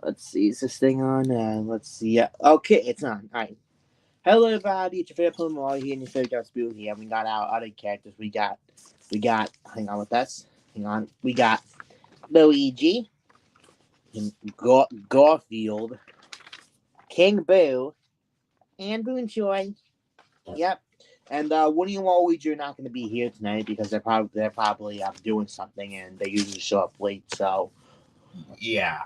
Let's see, is this thing on? Let's see. Yeah, okay, it's on. All right. Hello, everybody. It's your favorite Pokemon here, and your favorite Spoon here. We got our other characters. We got. Hang on with us. Hang on. We got Luigi, and Garfield, King Boo, and Boonchoy. Yep. And Woody and Waluigi are not going to be here tonight because they're probably doing something, and they usually show up late. So Yeah.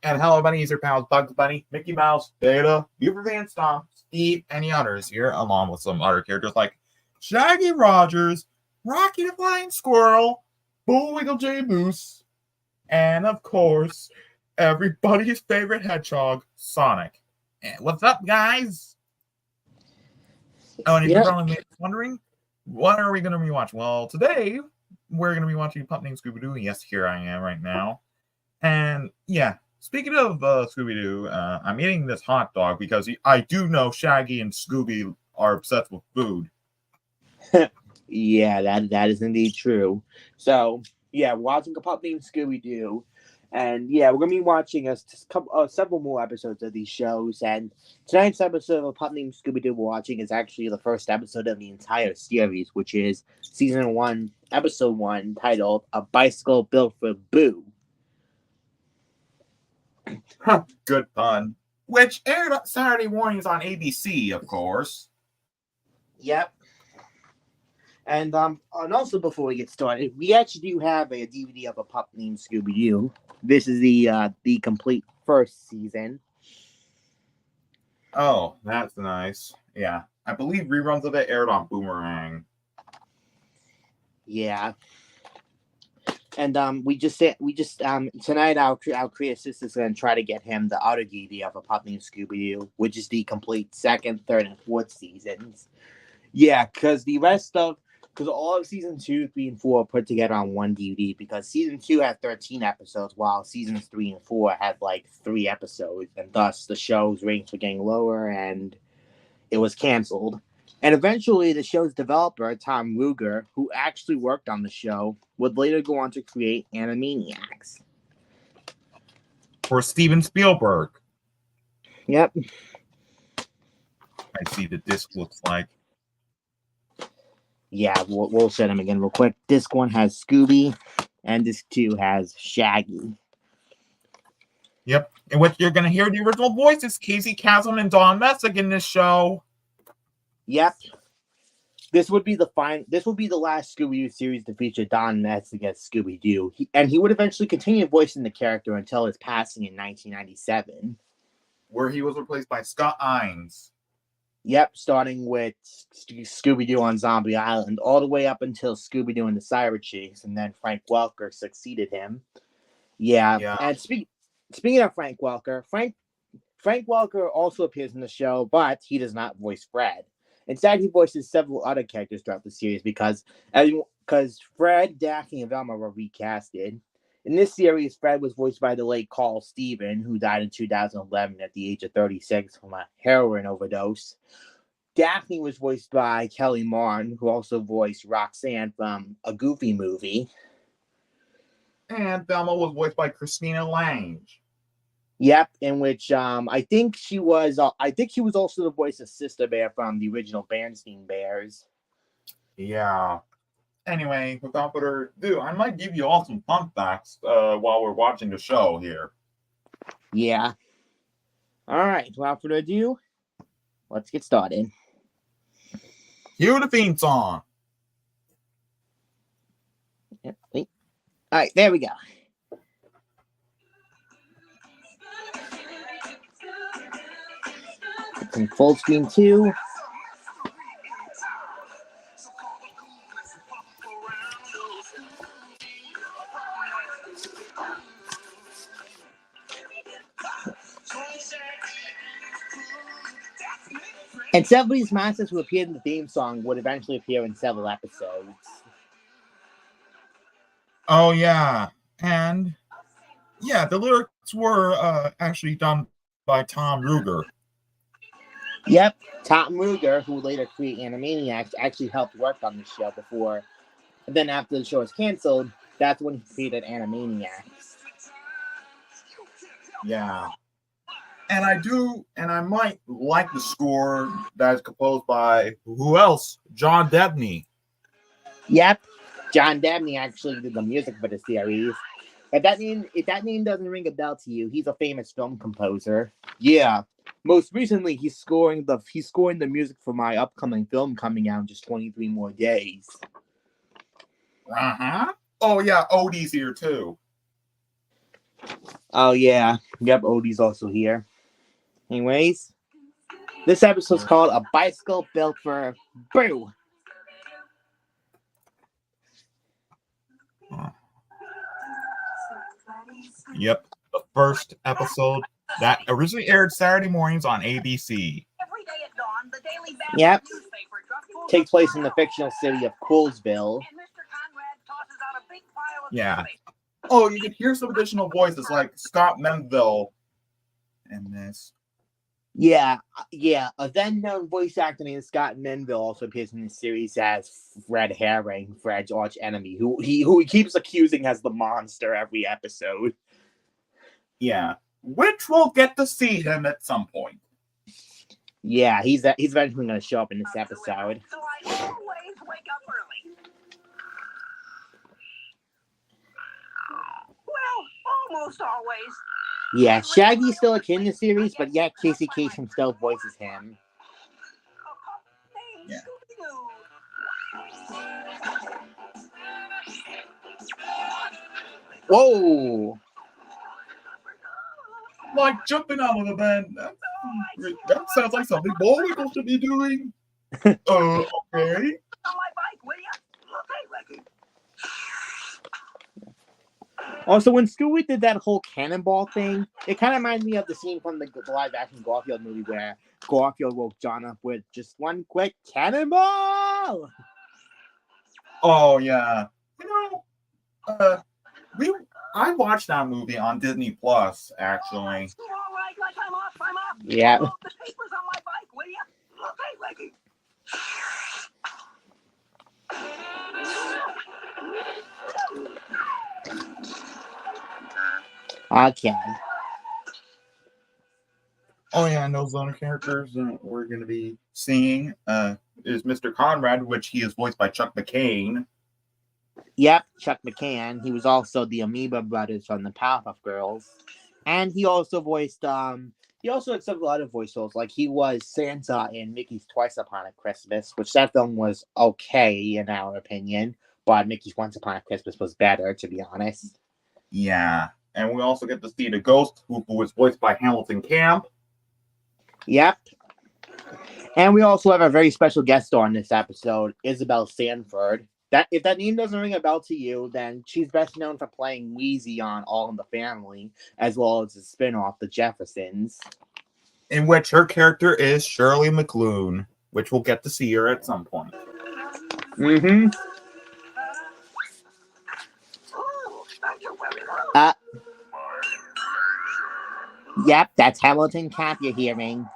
And hello, Bunny. These are pals Bugs Bunny, Mickey Mouse, Data, Beaver Van Stomp, Steve, and the others here, along with some other characters like Shaggy Rogers, Rocky the Flying Squirrel, Bullwiggle J Moose, and of course, everybody's favorite hedgehog, Sonic. And what's up, guys? Oh, and if you're probably wondering, what are we going to be watching? Well, today we're going to be watching a pup named Scooby-Doo. Yes, here I am right now. And yeah, speaking of Scooby-Doo, I'm eating this hot dog because I do know Shaggy and Scooby are obsessed with food. Yeah, that is indeed true. So yeah, we're watching a pup named Scooby-Doo. And yeah, we're gonna be watching several more episodes of these shows. And tonight's episode of A Pup Named Scooby Doo we're watching is actually the first episode of the entire series, which is season 1, episode 1, titled "A Bicycle Built for Boo." Good pun. Which aired Saturday mornings on ABC, of course. Yep. And also before we get started, we actually do have a DVD of A Pup Named Scooby Doo. This is the complete first season. Oh, that's nice. Yeah, I believe reruns of it aired on Boomerang. Yeah. And we just tonight our creative assistant is going to try to get him the other DVD of A Pup Named Scooby Doo, which is the complete second, third, and fourth seasons. Yeah, because all of season 2, 3, and 4 are put together on one DVD because season 2 had 13 episodes, while seasons 3 and 4 had like 3 episodes, and thus the show's ratings were getting lower and it was canceled. And eventually, the show's developer, Tom Ruegger, who actually worked on the show, would later go on to create Animaniacs. For Steven Spielberg. Yep. I see the disc looks like. Yeah, we'll set them again real quick. Disc 1 has Scooby, and Disc 2 has Shaggy. Yep, and what you're going to hear the original voices, Casey Kasem and Don Messick in this show. Yep. This would be the last Scooby-Doo series to feature Don Messick as Scooby-Doo. He would eventually continue voicing the character until his passing in 1997. Where he was replaced by Scott Innes. Yep, starting with Scooby-Doo on Zombie Island, all the way up until Scooby-Doo and the Cyber Chase, and then Frank Welker succeeded him. Yeah. And speaking of Frank Welker, Frank Welker also appears in the show, but he does not voice Fred. Instead, he voices several other characters throughout the series because Fred, Daphne, and Velma were recasted. In this series, Fred was voiced by the late Carl Steven, who died in 2011 at the age of 36 from a heroin overdose. Daphne was voiced by Kelly Martin, who also voiced Roxanne from A Goofy Movie. And Velma was voiced by Christina Lange. Yep, in which I think she was also the voice of Sister Bear from the original Bernstein Bears. Yeah. Anyway, without further ado, I might give you all some fun facts while we're watching the show here. Yeah. All right, without further ado, let's get started. Cue the theme song. Yep. All right, there we go. It's in full screen too. And several of these monsters who appeared in the theme song would eventually appear in several episodes. Oh, yeah. And, yeah, the lyrics were actually done by Tom Ruegger. Yep, Tom Ruegger, who would later create Animaniacs, actually helped work on the show before. And then after the show was canceled, that's when he created Animaniacs. Yeah. And I might like the score that is composed by who else? John Debney. Yep, John Dabney actually did the music for the series. If that name doesn't ring a bell to you, he's a famous film composer. Yeah. Most recently, he's scoring the music for my upcoming film coming out in just 23 more days. Uh-huh. Oh yeah, Odie's here too. Oh yeah, yep, Odie's also here. Anyways, this episode's called "A Bicycle Built for Boo." Yep, the first episode that originally aired Saturday mornings on ABC. Yep, takes place in the fictional city of Coolsville. Yeah. Oh, you can hear some additional voices like Scott Menville in this. Yeah. A then-known voice actor named Scott Menville also appears in the series as Red Herring, Fred's arch enemy, who he keeps accusing as the monster every episode. Yeah, which we'll get to see him at some point. Yeah, he's eventually going to show up in this episode. So I always wake up early. Well, almost always. Yeah, Shaggy's still a kid in the series, but yet Casey Kasem still voices him. Yeah. Whoa! Like jumping out of the bed. That sounds like something Bullwinkle should be doing. Okay. On my bike, will ya? Okay, Ricky. Also, when Scooby did that whole cannonball thing, it kind of reminded me of the scene from the live-action Garfield movie where Garfield woke John up with just one quick cannonball! Oh, yeah. You know, I watched that movie on Disney Plus, actually. All right, like I'm off. Yeah. Load the papers on my bike, will ya? Okay, Ricky. Okay. Oh, yeah, and those other characters that we're going to be seeing is Mr. Conrad, which he is voiced by Chuck McCain. Yep, Chuck McCann. He was also the Amoeba Brothers from the Powerpuff Girls. And he also voiced, he also had several other voice roles. Like, he was Santa in Mickey's Twice Upon a Christmas, which that film was okay, in our opinion. But Mickey's Once Upon a Christmas was better, to be honest. Yeah. And we also get to see the Ghost, who was voiced by Hamilton Camp. Yep. And we also have a very special guest star in this episode, Isabel Sanford. If that name doesn't ring a bell to you, then she's best known for playing Wheezy on All in the Family, as well as the spin-off, The Jeffersons. In which her character is Shirley MacLaine, which we'll get to see her at some point. Mm-hmm. Yep, that's Hamilton Camp you're hearing.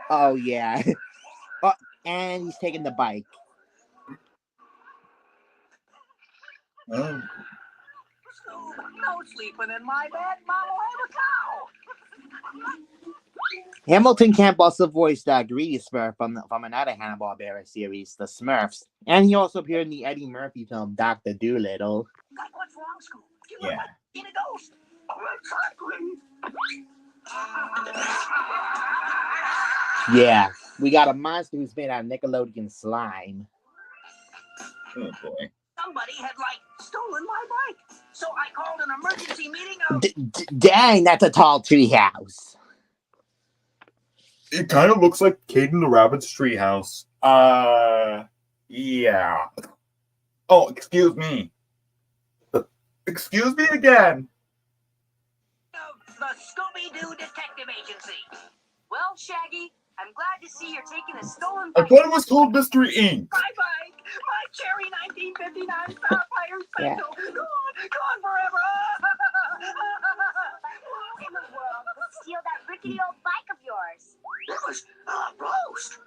Oh, yeah. And he's taking the bike. Oh. No sleeping in my bed, Mama, have a cow. Hamilton Camp also voiced Greedy Smurf from another Hanna-Barbera series, The Smurfs. And he also appeared in the Eddie Murphy film, Dr. Dolittle. Like, what's wrong, Scoop? You Yeah. look like being a ghost. Yeah, we got a monster who's made out of Nickelodeon slime. Oh, boy. Somebody had, stolen my bike. So I called an emergency meeting of... Dang, that's a tall treehouse. It kind of looks like Caden the Rabbit's treehouse. Yeah. Oh, excuse me. Excuse me again. Of the Scooby-Doo Detective Agency. Well, Shaggy, I'm glad to see you're taking a stolen I bike. thought it was called Mystery Inc. My bike! My cherry 1959 Starfire Special! Gone forever! In the world would steal that rickety old bike of yours? It was roast!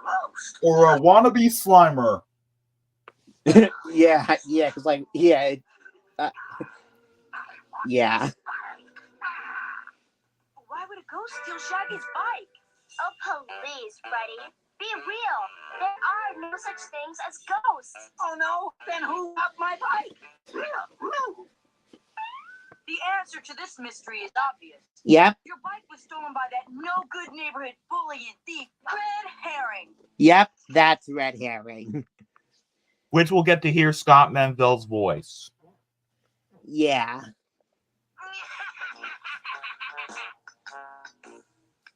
Roast! Or a wannabe Slimer. Yeah, because uh, yeah, Why would a ghost steal Shaggy's bike? Oh, please, Freddy. Be real. There are no such things as ghosts. Oh no, then who robbed my bike? The answer to this mystery is obvious. yep, Your bike was stolen by that no-good neighborhood bully and thief, Red Herring. yep. That's red herring. Which we'll get to hear Scott Manville's voice. Yeah,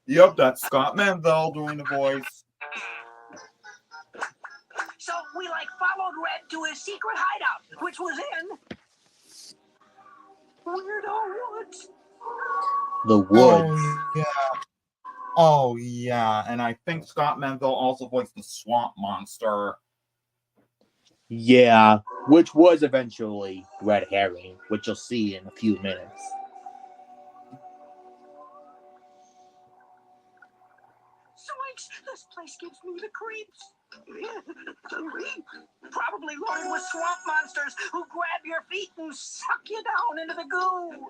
Yep, that's Scott Manville doing the voice. So we followed Red to his secret hideout, which was in Weirdo Woods. the woods. Oh yeah, and I think Scott Manville also voiced the swamp monster. Yeah, which was eventually red herring, which you'll see in a few minutes. Zoinks! This place gives me the creeps. Probably loaded with swamp monsters who grab your feet and suck you down into the goo.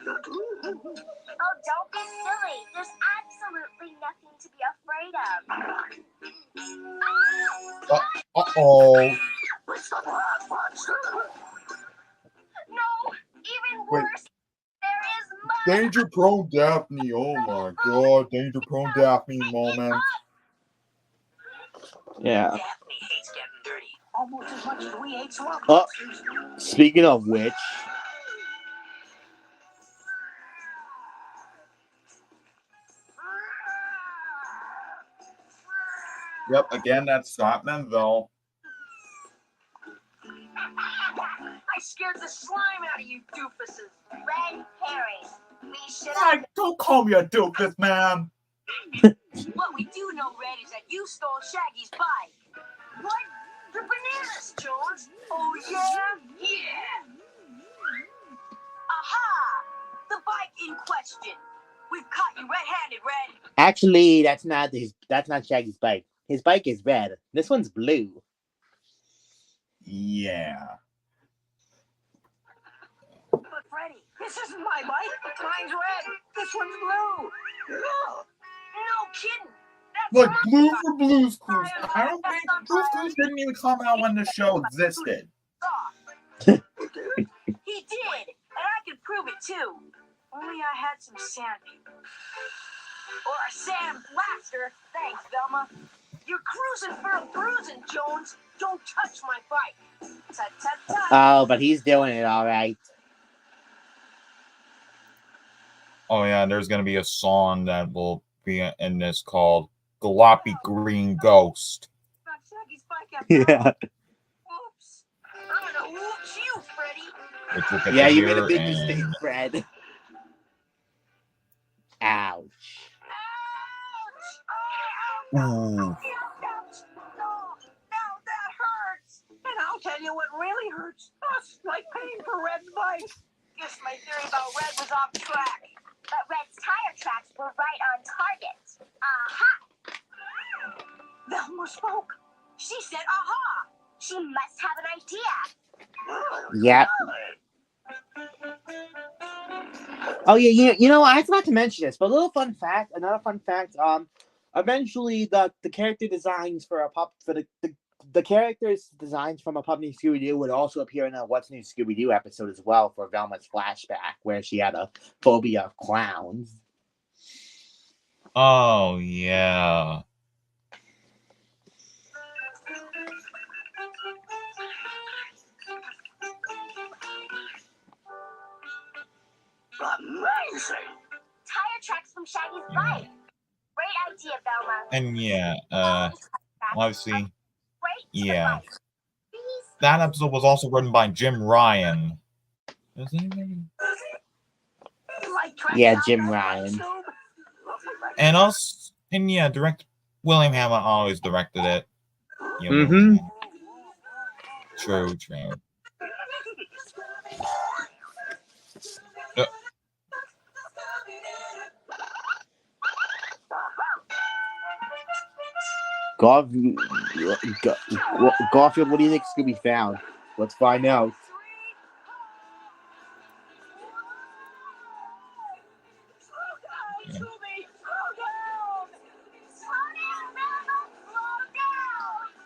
Oh, don't be silly. There's absolutely nothing to be afraid of. Uh-oh. It's the black monster. No, even Wait. worse. There is mud. Danger prone Daphne. Oh my god, danger prone Daphne moment. Yeah. Daphne hates getting dirty, almost as much as we hate swamp Oh. monsters. Speaking of which, Yep, again, that's Scott Manville. I scared the slime out of you doofuses. Red herring. We should Hey, have. don't call me a doofus, man. What we do know, Red, is that you stole Shaggy's bike. What? The bananas, Jones. Oh, yeah? Yeah. Aha! The bike in question. We've caught you red-handed, Red. actually, that's not Shaggy's bike. His bike is red. This one's blue. Yeah. But, Freddy, this isn't my bike. Mine's red. This one's blue. No kidding. That's Like, my Blue bike. for Blue's Clues. I don't think Blue's Clues didn't even come out when the show existed. He did, and I can prove it too. Only I had some sandpaper. Or a sand blaster. Thanks, Velma. You're cruising for a bruising, Jones. Don't touch my bike. Tut-tut-tut. Oh, but he's doing it all right. Oh yeah, there's gonna be a song that will be in this called Gloppy Green Ghost. Not Shaggy's bike after Yeah. all. Whoops. I'm gonna whoops you, Freddy. Which we'll get Yeah, to you made a hear big in- mistake, Fred. Ouch. Ouch! Ooh. Ouch! No, that hurts. And I'll tell you what really hurts. Like paying for Red's bike. Guess my theory about Red was off track. But Red's tire tracks were right on target. Aha! Velma spoke. She said, aha! She must have an idea. Yep. Oh yeah, you know, I forgot to mention this, but another fun fact. Eventually the character designs for the characters designs from A Puppy Named Scooby-Doo would also appear in a What's New Scooby-Doo episode as well for Velma's flashback, where she had a phobia of clowns. Oh yeah. Amazing! Tire tracks from Shaggy's bike. Great idea, Velma. And yeah, obviously, Great yeah. advice. Please. That episode was also written by Jim Ryan. Is anybody? Like tracking Yeah, down Jim that Ryan. bike, Scoob? And us, and yeah, William Hammer always directed it. You know. Mm-hmm. True. God, Garfield, what do you think Scooby found? Let's find out.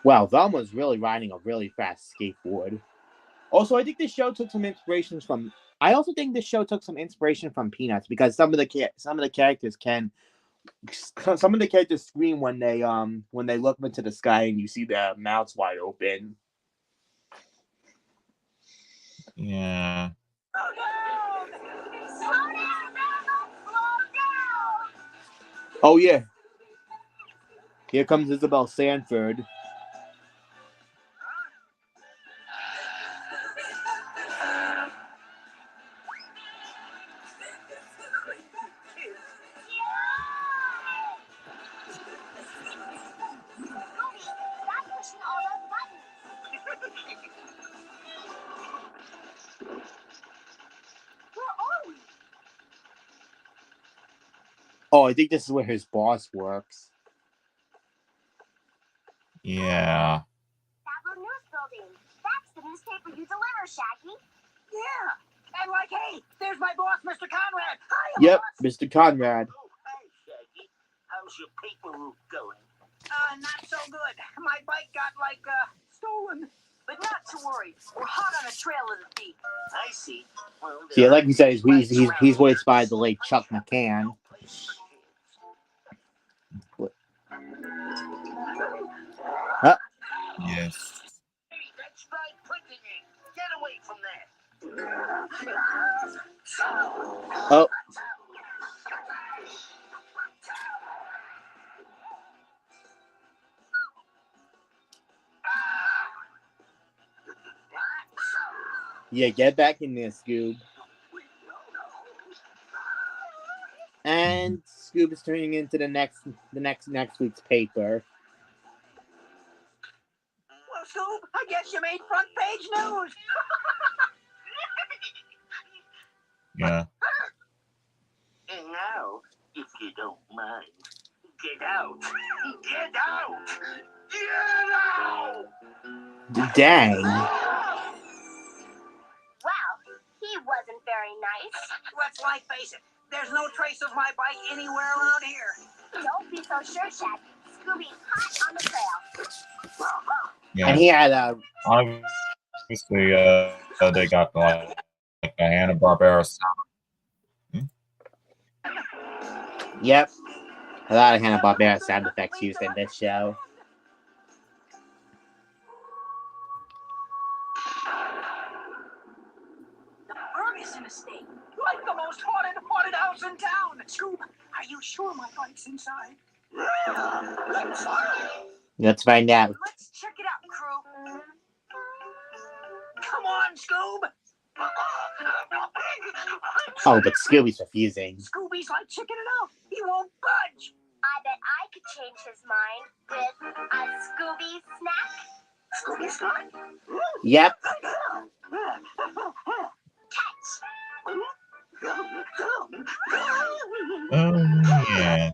Wow, Velma's really riding a really fast skateboard. Also, I think this show took some inspirations from. I also think this show took some inspiration from Peanuts because some of the characters scream when they look into the sky and you see their mouths wide open. Yeah. Oh yeah. Here comes Isabel Sanford. Oh, I think this is where his boss works. Yeah. That news building. That's the newspaper you deliver, Shaggy. Yeah. And like, hey, there's my boss, Mr. Conrad. Hi, Yep, boss. Mr. Conrad. Oh, hi, Shaggy. How's your paper route going? Not so good. My bike got, stolen. But not to worry. We're hot on the trail of the thief. I see. Well, Yeah, like we said, he's voiced by the late Chuck McCann. Huh? Yes. Hey, that's my printing ink. Get away from that. Oh. Yeah, get back in there, Scoob. And Scoob is turning into the next week's paper. Well, Scoob, I guess you made front page news. Yeah. And now, if you don't mind, get out. Get out. Get out. Dang. Wow, he wasn't very nice. Let's face it. There's no trace of my bike anywhere around here. Don't be so sure, Shaggy. Scooby's hot on the trail. Yeah. And he had obviously they got like a Hanna-Barbera sound. Yep. A lot of Hanna-Barbera sound effects used in this show. The Ferguson estate. Like the most haunted house in town. Scoob, are you sure my bike's inside? Let's find out. Let's check it out, crew. Come on, Scoob. Oh, but Scooby's refusing. Scooby's like chicken it out. He won't budge. I bet I could change his mind with a Scooby snack. Scooby snack? Yep. Catch. Yeah.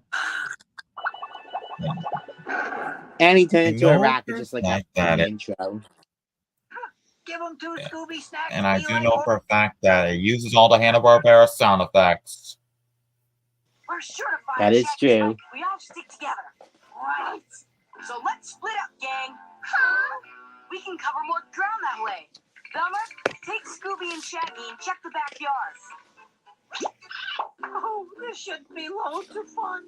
And he turned into a racket just like that in the it. intro. Give him two Scooby snacks. And I do know for a fact that it uses all the Hanna-Barbera sound effects. We're sure to find That is Shaggy's true. bike. We all stick together. Right. So let's split up, gang. We can cover more ground that way. Velma, take Scooby and Shaggy and check the backyard. Oh, this should be loads of fun.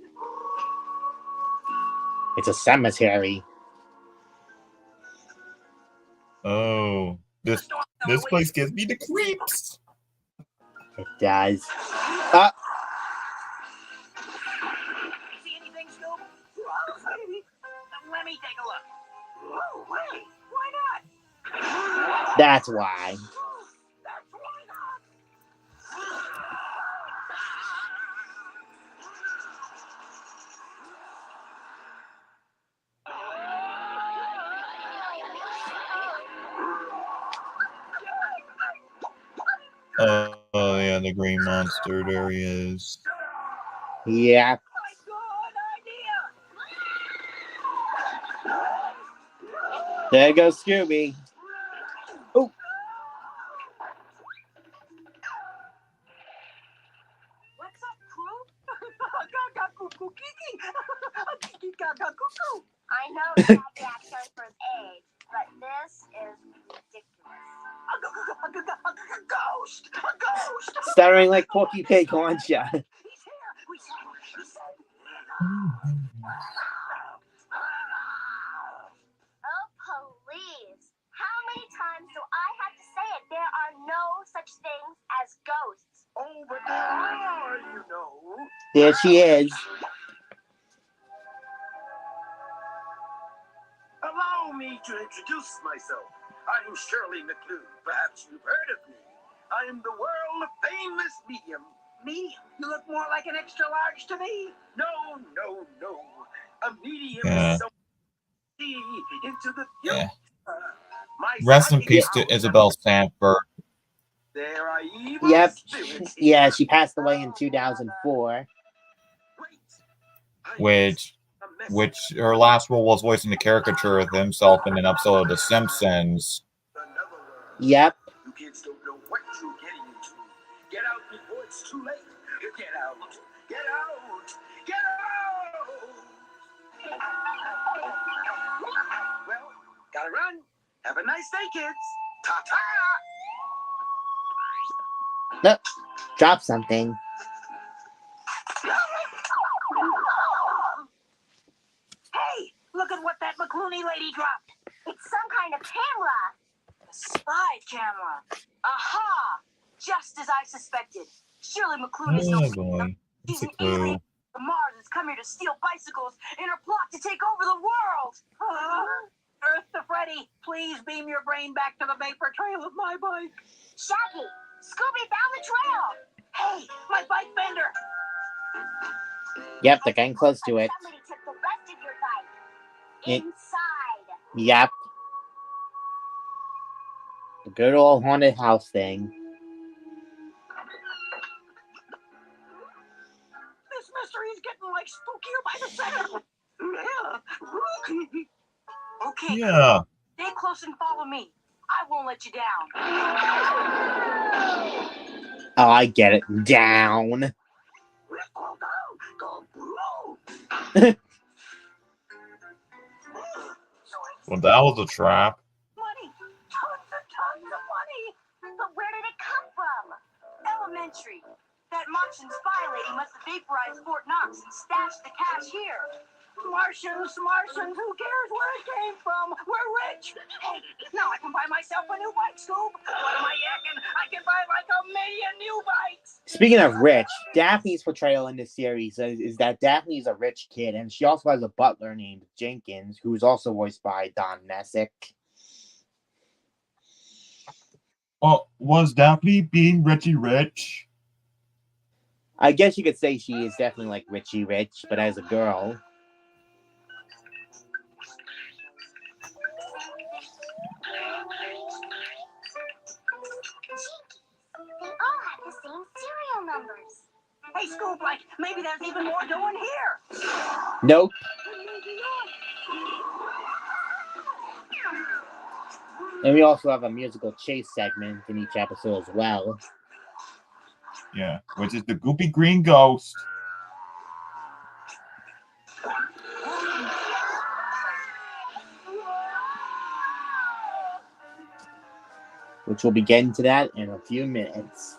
It's a cemetery. Oh, this place gives me the creeps. It does. See anything, Scoob? Let me take a look. Oh, wait. Why not? That's why. That's why not. Oh yeah, the green monster. There he is. Yeah. My good idea. There goes Scooby. Oh. What's up, crew? I know Shaggy acts young for his age, but this is ridiculous. A ghost! Stuttering like Porky Pig, aren't ya? He's here! He said. Oh, please. How many times do I have to say it? There are no such things as ghosts. Oh, but there are, you know. There she is. Allow me to introduce myself. I'm Shirley McClue. Perhaps you've heard of me. I am the world-famous medium. Me? You look more like an extra large to me. No. A medium Yeah. is so see into the Yeah. future. My Rest in psychic peace to powers Isabel Sanford. There are evil Yep. spirits Yeah, here. she passed away in 2004. Wait. I Which a message. which her last role was voicing the caricature of himself in an episode of The Simpsons. Another world. Yep. You kids don't know what you're getting into. Get out before it's too late. Get out. Get out. Get out. Well, gotta run. Have a nice day, kids. Ta-ta. Nope. Drop something. Hey, look at what that McClooney lady dropped. It's some kind of camera. A spy camera. Aha! Just as I suspected. Shirley McClooney is no Oh boy. She's That's a an clue. alien from Mars that's come here to steal bicycles in her plot to take over the world. Earth to Freddy, please beam your brain back to the vapor trail of my bike. Shaggy, Scooby found the trail. Hey, my bike bender. Yep, they're getting close to it. Somebody took the rest of your bike. It- Inside. Yep. The good old haunted house thing. This mystery is getting like spookier by the second. Okay, Yeah. stay close and follow me. I won't let you down. Oh, I get it. Down. Well, that was a trap. Money, tons and tons of money. But where did it come from? Elementary. That Martian spy lady must have vaporized Fort Knox and stashed the cash here. Martians, who cares where it came from? We're rich. Hey, now I can buy myself a new bike, Scoob. What am I yakking? I can buy like 1,000,000 new bikes. Speaking of rich, Daphne's portrayal in this series is that Daphne's a rich kid, and she also has a butler named Jenkins, who's also voiced by Don Messick. Oh, was Daphne being Richie Rich? I guess you could say she is definitely like Richie Rich, but as a girl. They all have the same serial numbers. Hey, Scoob, like maybe there's even more going here. Nope. And we also have a musical chase segment in each episode as well. Yeah, which is the Goopy Green Ghost. Which we'll be getting to that in a few minutes.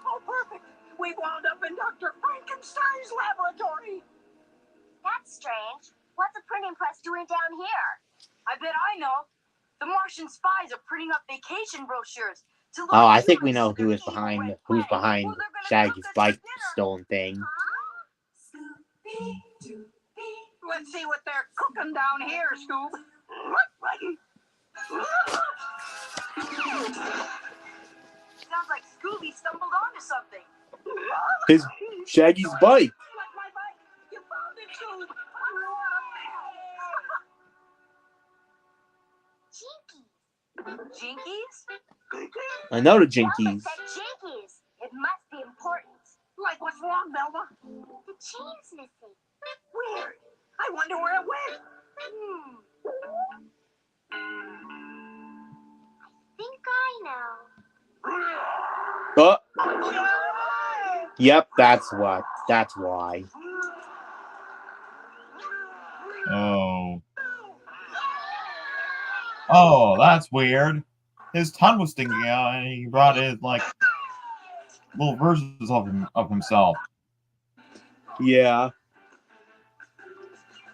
Oh, perfect. We wound up in Dr. Frankenstein's laboratory. That's strange. What's a printing press doing down here? I bet I know. The Martian spies are printing up vacation brochures. To Oh, I lure think we humans know to their who is evil behind red who's planet. behind Well, they're gonna Shaggy's cook us bike dinner. stolen thing. Let's see what they're cooking down here, Scoob. Sounds like Scooby stumbled onto something. His Shaggy's bike. Like my bike. You found it, Scoob. Jinkies. Jinkies? I know the Velma Jinkies. said Jinkies. It must be important. Like what's wrong, Velma? The chain's missing. wonder where it went. I think I know. Oh. Yep, that's what. That's why. Oh. Oh, that's weird. His tongue was sticking out, and he brought in, like, little versions of himself. Yeah.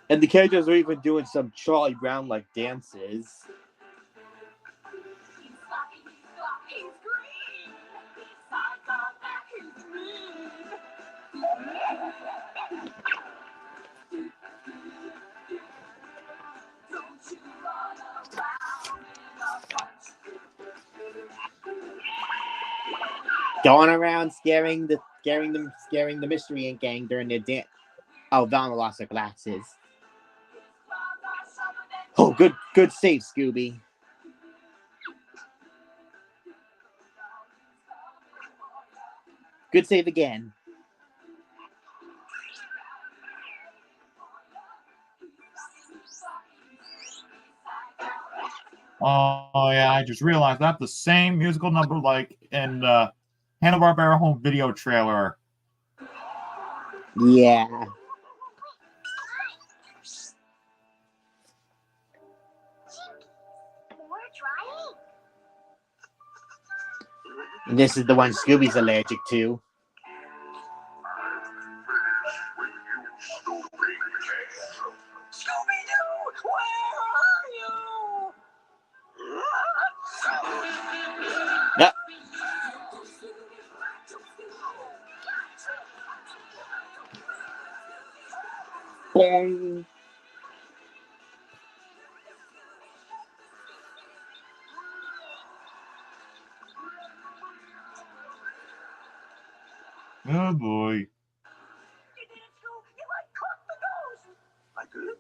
And the characters are even doing some Charlie Brown-like dances. Going around scaring the Mystery Inc. gang during their dance. Oh, Velma lost her glasses. Oh, good save, Scooby. Good save again. Oh yeah, I just realized that's the same musical number like in Hanna-Barbera home video trailer. Yeah. More drying? And this is the one Scooby's allergic to. Scooby-Doo, where are you? Yep. Boing. Oh boy. You did it, Scoob. You like caught the ghost. I did?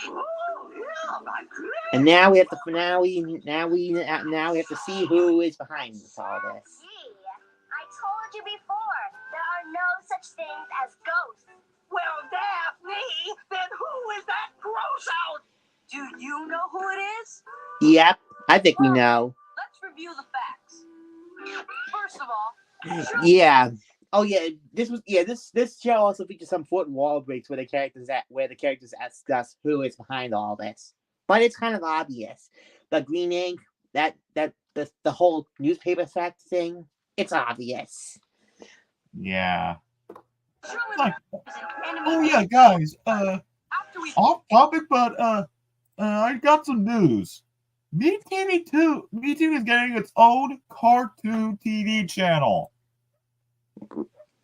Oh, yeah, I did. And now we have to see who is behind all this. Gee, I told you before, there are no such things as ghosts. Well, Daphne, then who is that gross out? Do you know who it is? Yep, I think we know. Let's review the facts. First of all, Yeah. Oh yeah, this show also features some fourth wall breaks where the characters ask us who is behind all this. But it's kind of obvious. The green ink, the whole newspaper fact thing, it's obvious. Yeah. surely Like, there is an enemy. oh yeah, guys. After we Off topic, but I got some news. MeTV is getting its own cartoon TV channel.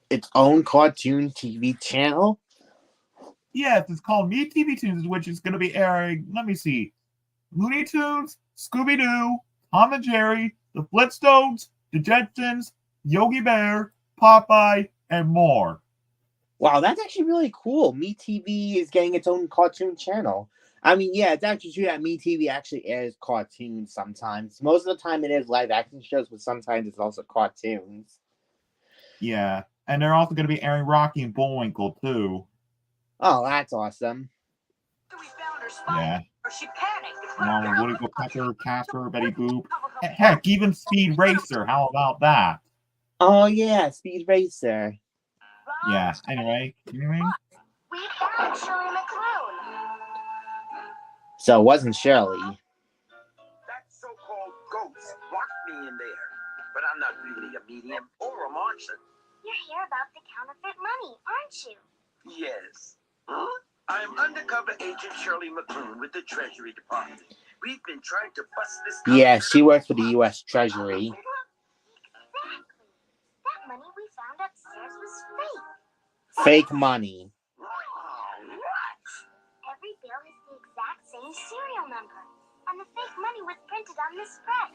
Its own cartoon TV channel? Yes, it's called MeTV Tunes, which is going to be airing, let me see, Looney Tunes, Scooby-Doo, Tom and Jerry, The Flintstones, The Jetsons, Yogi Bear, Popeye, and more. Wow, that's actually really cool. MeTV is getting its own cartoon channel. I mean, yeah, it's actually true that MeTV actually airs cartoons sometimes. Most of the time it is live action shows, but sometimes it's also cartoons. Yeah, and they're also going to be airing Rocky and Bullwinkle, too. Oh, that's awesome. we found her spine, Yeah. or she panicked. Along with Woody Woodpecker, Casper, Betty Boop. Heck, even Speed Racer. How about that? Oh, yeah, Speed Racer. Yeah, anyway. We found Shirley McLoone. So it wasn't Shirley. That so-called ghost locked me in there. But I'm not really a medium or a Martian. You're here about the counterfeit money, aren't you? Yes. Huh? I'm undercover agent Shirley McLoone with the Treasury Department. We've been trying to bust this. Yeah, she works for the U.S. Treasury. Exactly. That money we found upstairs was fake. Fake money. Every bill has the exact same serial number. And the fake money was printed on this press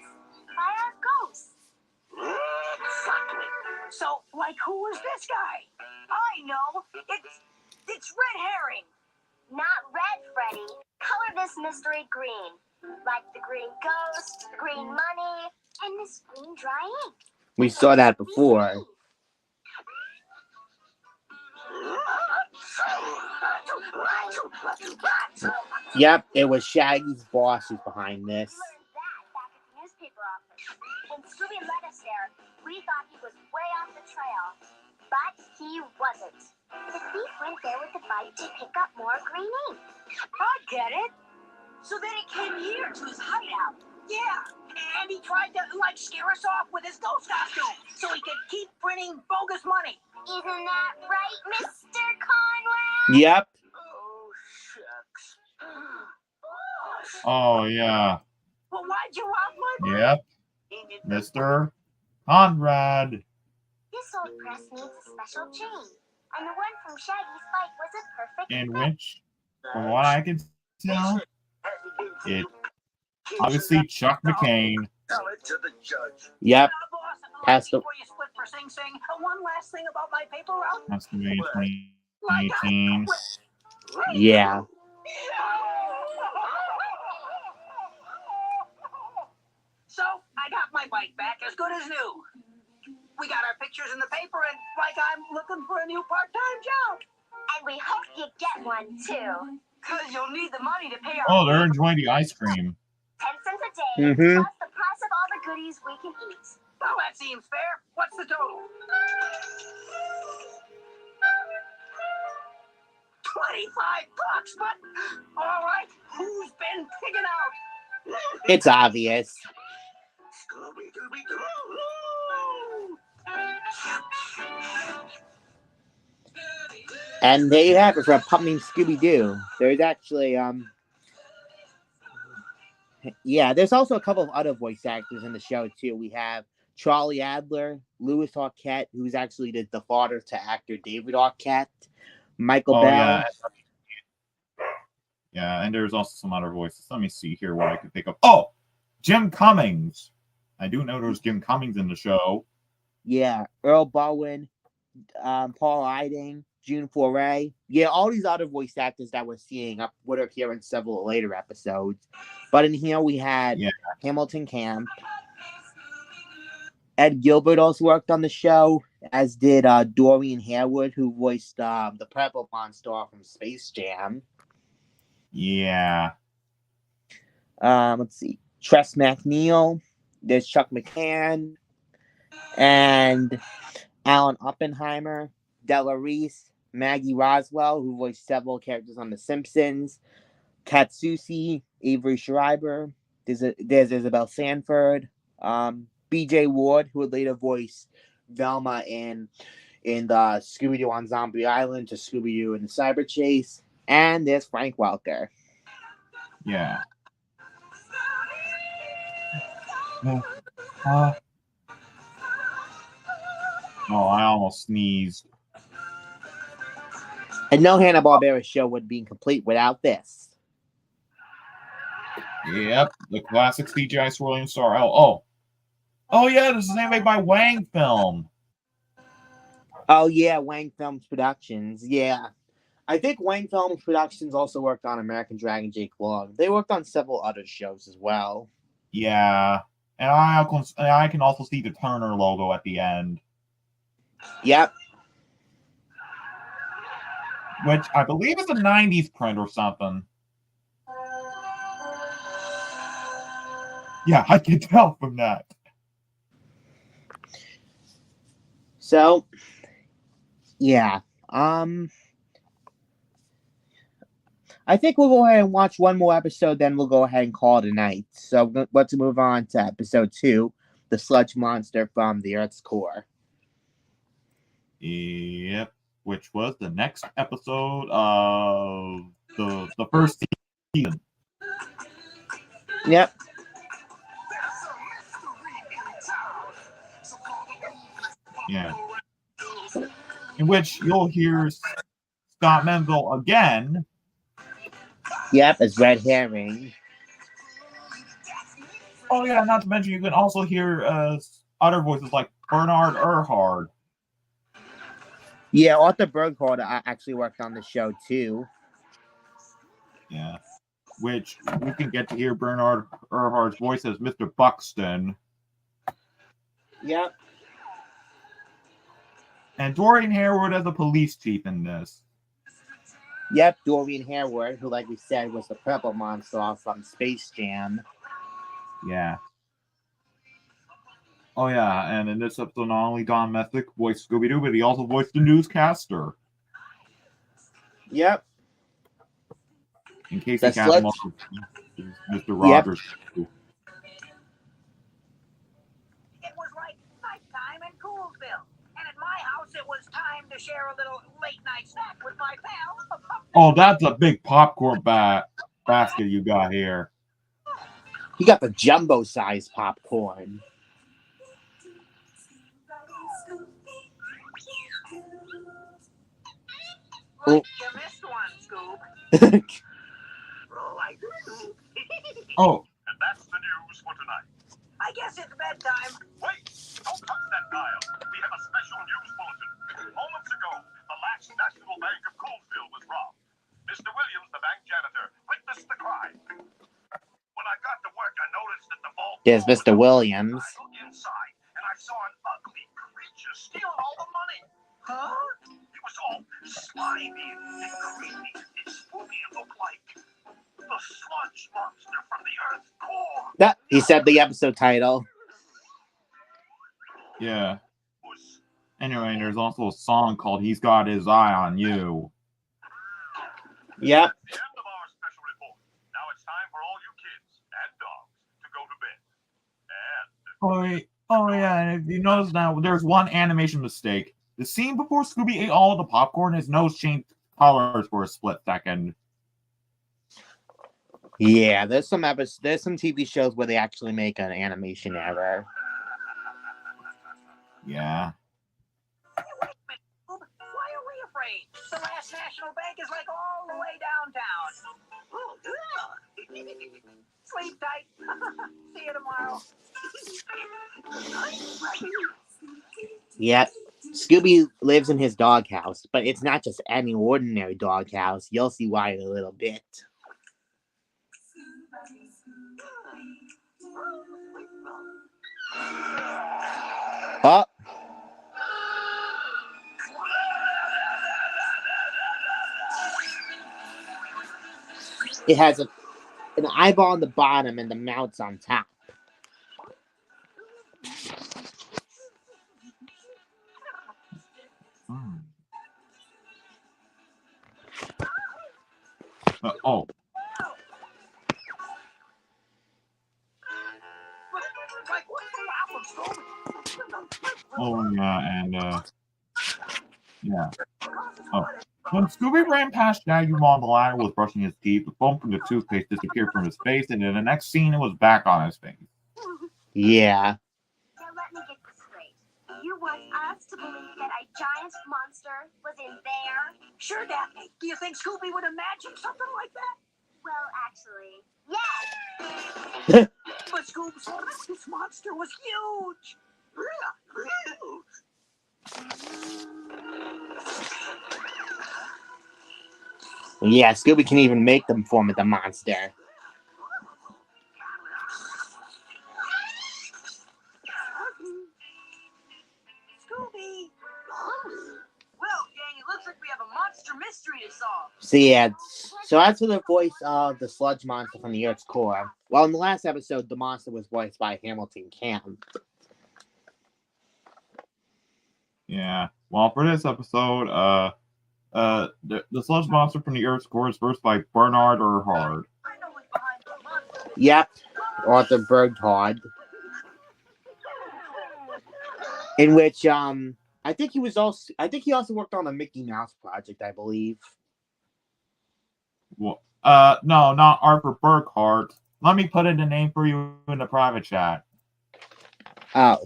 by our ghosts. Exactly. So, like, who is this guy? I know. It's Red Herring. Not red, Freddy. Color this mystery green. Like the green ghost, the green money, and this green dry ink. We saw that before. Yep, it was Shaggy's boss who's behind this. Learned that back at the newspaper office. When Scooby led us there, we thought he was way off the trail. But he wasn't. The thief went there with the bike to pick up more green ink. I get it. So then he came here to his hideout. Yeah, and he tried to, scare us off with his ghost costume so he could keep printing bogus money. Isn't that right, Mr. Conrad? Yep. Oh, shucks. Oh, yeah. Well, why'd you rob my money? Yep. Mr. Conrad. This old press needs a special chain. And the one from Shaggy's bike was a perfect In fit. which, from what I can tell, it obviously Chuck McCain. Tell it to the judge. Yep. Boss, Pass the- before you split for Sing Sing, one last thing about my paper route. Has to be 2018. Yeah. So, I got my bike back as good as new. We got our pictures in the paper and I'm looking for a new part-time job. And we hope you get one, too. Because you'll need the money to pay our... Oh, they're enjoying the ice cream. 10 cents a day, Mhm. plus the price of all the goodies we can eat. Well, that seems fair. What's the total? $25, but... All right, who's been pigging out? It's obvious. Scooby-Dooby-Doo! And there you have it for a pup named Scooby-Doo. There's actually, yeah, there's also a couple of other voice actors in the show, too. We have Charlie Adler, Louis Arquette, who's actually the father to actor David Arquette, Michael Bell. Yeah. Yeah, and there's also some other voices. Let me see here what I can pick up. Oh, Jim Cummings. I do know there's Jim Cummings in the show. Yeah, Earl Bowen, Paul Eiding, June Foray. Yeah, all these other voice actors that we're seeing up would appear in several later episodes. But in here we had Hamilton Camp. Ed Gilbert also worked on the show, as did Dorian Harewood, who voiced the Purple Monster from Space Jam. Yeah. Let's see. Tress McNeil. There's Chuck McCann. And Alan Oppenheimer. Della Reese. Maggie Roswell, who voiced several characters on The Simpsons. Katsushi. Avery Schreiber. There's Isabel Sanford. B.J. Ward, who would later voice Velma in the Scooby-Doo on Zombie Island to Scooby-Doo in the Cyber Chase. And there's Frank Welker. Yeah. Oh, I almost sneezed. And no Hanna-Barbera show would be complete without this. Yep, the classic CGI swirling star. Oh yeah, this is animated by Wang Film. Oh, yeah, Wang Films Productions. Yeah. I think Wang Films Productions also worked on American Dragon Jake Long. They worked on several other shows as well. Yeah, and I can also see the Turner logo at the end. Yep. Which I believe is a 90s print or something. Yeah, I can tell from that. So, yeah. I think we'll go ahead and watch one more episode, then we'll go ahead and call it a night. So let's move on to episode 2, The Sludge Monster from the Earth's Core. Yep, which was the next episode of the first season. Yep. Yeah. In which you'll hear Scott Menville again. Yep, as Red Herring. Oh yeah, not to mention you can also hear other voices like Bernard Erhard. Yeah, Arthur Burghardt actually worked on the show too. Yeah. Which we can get to hear Bernard Erhard's voice as Mr. Buxton. Yep. And Dorian Harewood as the police chief in this. Yep, Dorian Harewood, who, like we said, was the purple monster from Space Jam. Yeah. Oh, yeah, and in this episode, not only Don Messick voiced Scooby-Doo, but he also voiced the newscaster. Yep. In case The you can't Sludge. remember, Mr. Rogers. It was like nighttime in Coolsville. And at my house, it was time to share a little late-night snack with my pal. Oh, that's a big popcorn basket you got here. He got the jumbo-sized popcorn. Like you missed one, Scoob. Oh. And that's the news for tonight. I guess it's bedtime. Wait, don't touch that dial. We have a special news bulletin. Moments ago, the last National Bank of Coolsville was robbed. Mr. Williams, the bank janitor, witnessed the crime. When I got to work, I noticed that the vault There's Mr. Williams. I looked inside, and I saw an ugly creature stealing all the money. Huh? It was all slimy and creepy and spooky. It looked like the sludge monster from the Earth's core. That he said the episode title. Yeah. Anyway, there's also a song called He's Got His Eye on You. Yep. The end of our special report. Now it's time for all you kids and dogs to go to bed. And Oh yeah, and if you notice now, there's one animation mistake. The scene before Scooby ate all of the popcorn, his nose changed colors for a split second. Yeah, there's some TV shows where they actually make an animation error. Yeah. Wait a minute, Scoob. Why are we afraid? The last National Bank is like all the way downtown. Sleep tight. See you tomorrow. Yep. Scooby lives in his doghouse, but it's not just any ordinary doghouse. You'll see why in a little bit. Oh. It has an eyeball on the bottom and the mouth's on top. Oh. Oh, yeah, and, yeah. Oh. When Scooby ran past Shaggy while the latter was brushing his teeth, the foam from the toothpaste disappeared from his face, and in the next scene, it was back on his face. Yeah. Now let me get this straight. You want us to believe that a giant monster was in there? Sure, Daphne. Do you think Scooby would imagine something like that? Well, actually, yes! But Scoob said this monster was huge. Yeah, Scooby can even make them form of the monster. Scooby! Well, gang, it looks like we have a monster mystery to solve. So yeah, so as for the voice of the sludge monster from the Earth's core, well, in the last episode, the monster was voiced by Hamilton Camp. Yeah. Well, for this episode, the sludge monster from the Earth's core is voiced by Bernard Erhard. I know what's behind the monster. Yep, Arthur Bergtodd. In which I think he also worked on a Mickey Mouse project, I believe. Well, no, not Arthur Burkhart. Let me put in the name for you in the private chat. Oh.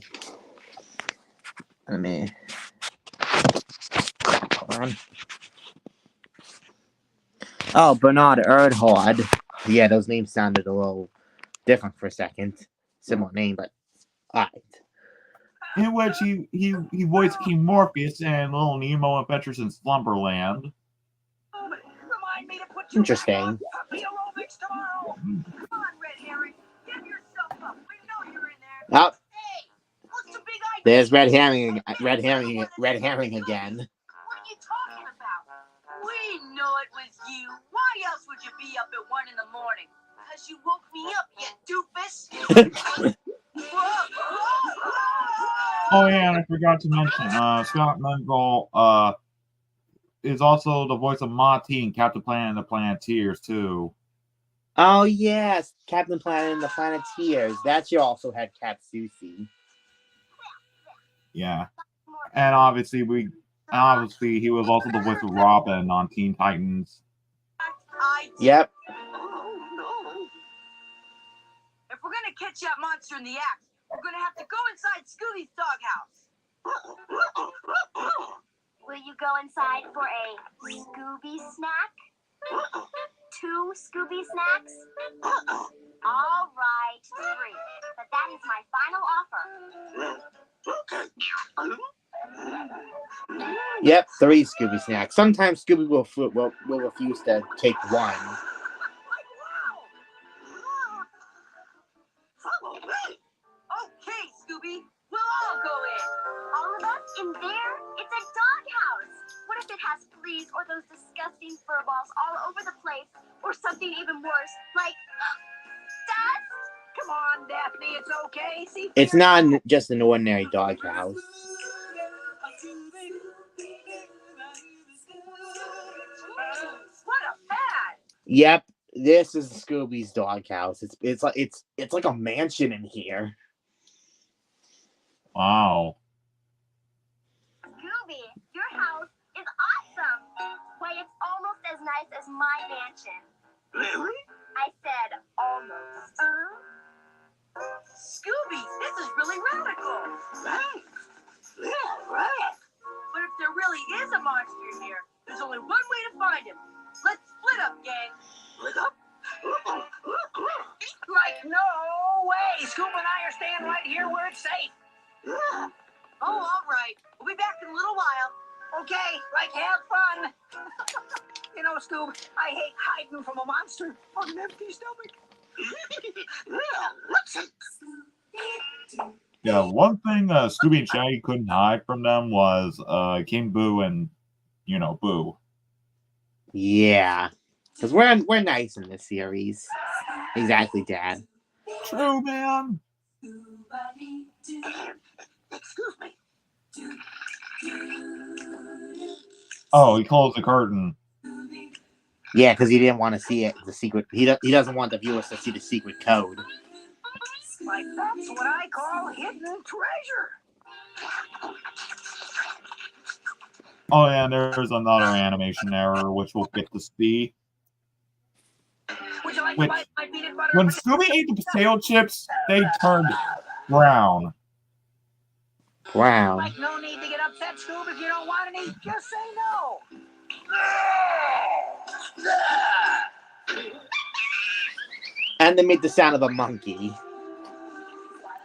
Let me. Hold on. Oh, Bernard Erdhard. Yeah, those names sounded a little different for a second. Similar name, but alright. In which he voiced King Morpheus in Little Nemo Adventures in Slumberland. Remind me to put you Interesting. Puppy aerobics tomorrow. Come on, Red Herring. Get yourself up. We know you're in there. Oh, Hey, what's the big idea? there's Red Herring again. What are you talking about? We know it was would you be up at 1 in the morning? Because you woke me up, you doofus. Oh yeah, and I forgot to mention, Scott Menzel is also the voice of Monty and Captain Planet and the Planeteers too. Oh yes, Captain Planet and the Planeteers. That's you also had Cat Susie. Yeah, and obviously he was also the voice of Robin on Teen Titans. Yep. Oh, no. If we're gonna catch that monster in the act, we're gonna have to go inside Scooby's doghouse. Will you go inside for a Scooby snack? 2 Scooby snacks? All right, 3. But that is my final offer. Yep, 3 Scooby snacks. Sometimes Scooby will refuse to take one. Okay, Scooby, we'll all go in. All of us in there? It's a doghouse. What if it has fleas or those disgusting fur balls all over the place? Or something even worse, like dust? Come on, Daphne, it's okay. See, It's not just an ordinary doghouse. What a pad! Yep, this is Scooby's doghouse. It's like a mansion in here. Wow. Scooby, your house is awesome. Why, it's almost as nice as my mansion. Really? I said almost. Scooby, this is really radical. Right. Yeah, right. But if there really is a monster in here, there's only one way to find him. Let's split up, gang. Split up? Like, no way. Scooby and I are staying right here where it's safe. Yeah. Oh, all right. We'll be back in a little while. Okay, like, have fun. You know, Scoob, I hate hiding from a monster on an empty stomach. Yeah, one thing Scooby and Shaggy couldn't hide from them was King Boo and, Boo. Yeah, because we're nice in this series. Exactly, Dad. True, man. Excuse me. Oh, he closed the curtain. Yeah, because he didn't want to see it. The secret. He doesn't want the viewers to see the secret code. Like, that's what I call hidden treasure. Oh, yeah, and there's another animation error, which we'll get to see. Would you like Which, to buy my peanut butter? when Scooby ate the potato chips, they turned brown. Wow. Like, no need to get upset, Scoob. If you don't want any, just say no. And they made the sound of a monkey.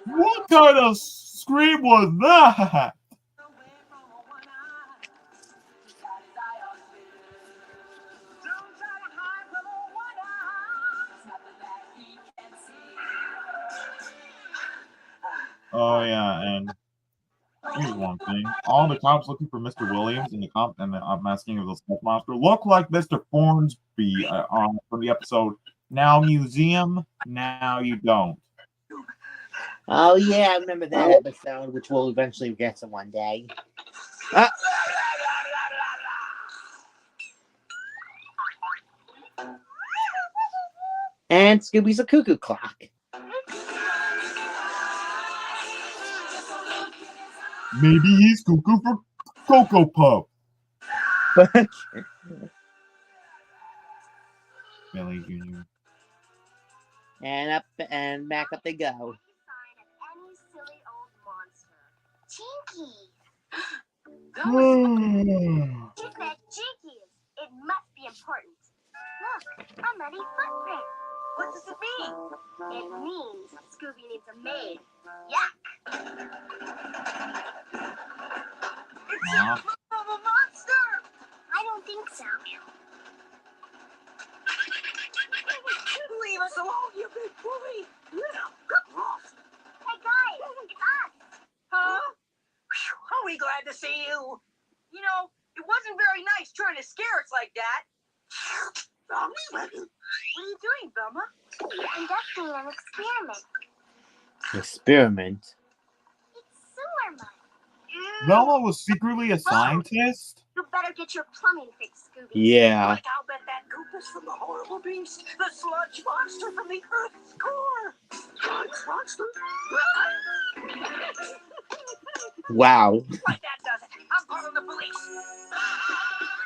What kind of scream was that? Oh yeah, and here's one thing: all the cops looking for Mr. Williams and the unmasking of the Sludge Monster look like Mr. Hornsby from the episode "Now Museum, Now You Don't." Oh yeah, I remember that episode, which we'll eventually get to one day. And Scooby's a cuckoo clock. Maybe he's cuckoo for Cocoa Puff. Billy Jr. And up and back up they go. Sign of any silly old monster. Jinkies. She said jinkies. It must be important. Look, a muddy footprint. What does it mean? It means Scooby needs a maid. Yuck. It's a monster. I don't think so. Leave us alone, you big bully. Hey guys, it's us. Huh? Whew, are we glad to see you? You know, it wasn't very nice trying to scare us like that. What are you doing, Velma? Conducting an experiment. Experiment. It's sewer mud. Velma was secretly a scientist? You better get your plumbing fixed, Scooby. Yeah. Like, I'll bet that goop is from the horrible beast, the sludge monster from the Earth's core. Sludge monster? Wow. Like that does it. I'm calling the police.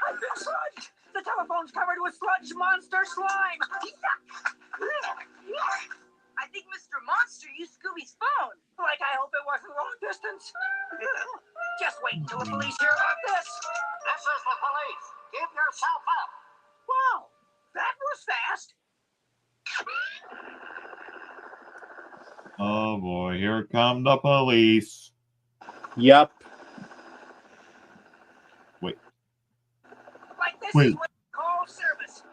I've been sludged. The telephone's covered with sludge monster slime. I think Mr. Monster used Scooby's phone. Like, I hope it wasn't long distance. Just wait until the police hear about this. This is the police. Give yourself up. Wow, that was fast. Oh boy, here come the police. Yup. Wait. Like, this Wait. is what you call service.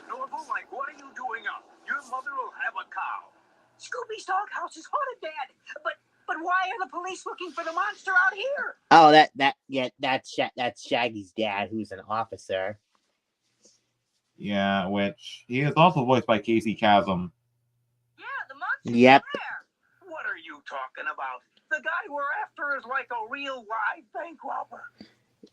Norval, like, what are you doing up? Your mother will have a cow. Scooby's doghouse is haunted, Dad. But why are the police looking for the monster out here? Oh, that's Shaggy's dad, who's an officer. Yeah, which he is also voiced by Casey Chasm. Yeah, the monster's Yep. there. What are you talking about? The guy we're after is like a real live bank robber.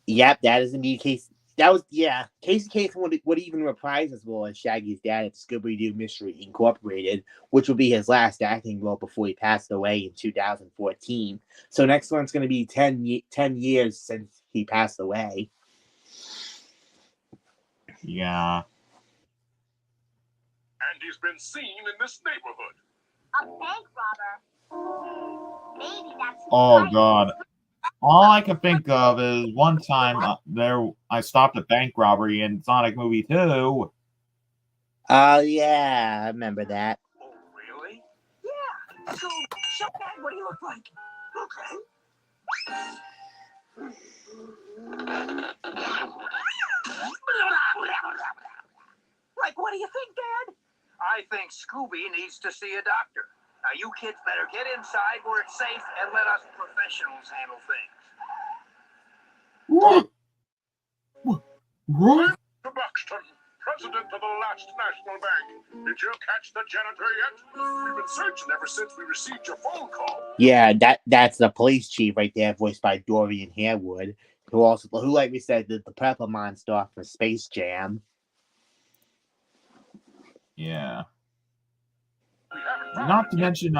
Yep, that is indeed Casey. That was, yeah. Casey Kasem would even reprise as well as Shaggy's dad at Scooby-Doo Mystery Incorporated, which will be his last acting role before he passed away in 2014. So next one's going to be 10 years since he passed away. Yeah. And he's been seen in this neighborhood. A bank robber. Maybe that's Oh right. god. All I can think of is one time I stopped a bank robbery in Sonic Movie 2. Oh, yeah, I remember that. Oh, really? Yeah. So, show Dad what he looked like. Like, what do you think, Dad? I think Scooby needs to see a doctor. Now, you kids better get inside where it's safe and let us professionals handle things. What? Mr. Buxton, president of the last National Bank. Did you catch the janitor yet? We've been searching ever since we received your phone call. Yeah, that's the police chief right there, voiced by Dorian Harewood, who like we said, did the Pepper Monster for Space Jam. Yeah. We haven't found Not it to yet. mention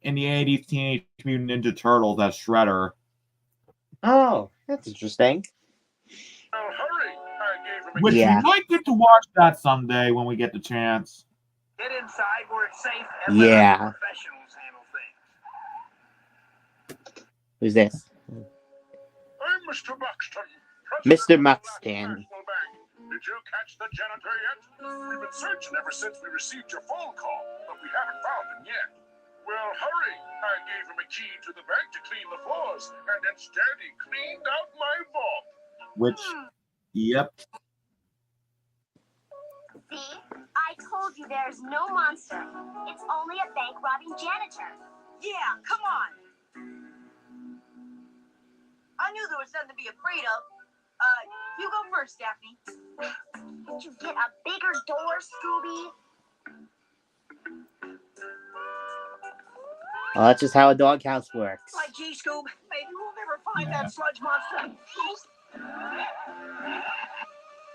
in the 80s Teenage Mutant Ninja Turtles as Shredder. Oh, that's interesting. Well, hurry. I gave him a Which Yeah. we might get to watch that someday when we get the chance. Get inside where it's safe and let Yeah. us professionals handle things. Who's this? I'm Mr. Buxton, Mr. president of the last Buxton. National Bank. Did you catch the janitor yet? We've been searching ever since we received your phone call, but we haven't found him yet. Well, hurry. I gave him a key to the bank to clean the floors, and instead he cleaned out my vault. Which, yep. See? I told you there's no monster. It's only a bank robbing janitor. Yeah, come on. I knew there was something to be afraid of. You go first, Daphne. Did you get a bigger door, Scooby? Oh, that's just how a doghouse works. Like, gee, Scoob, maybe we'll never find Yeah. that sludge monster.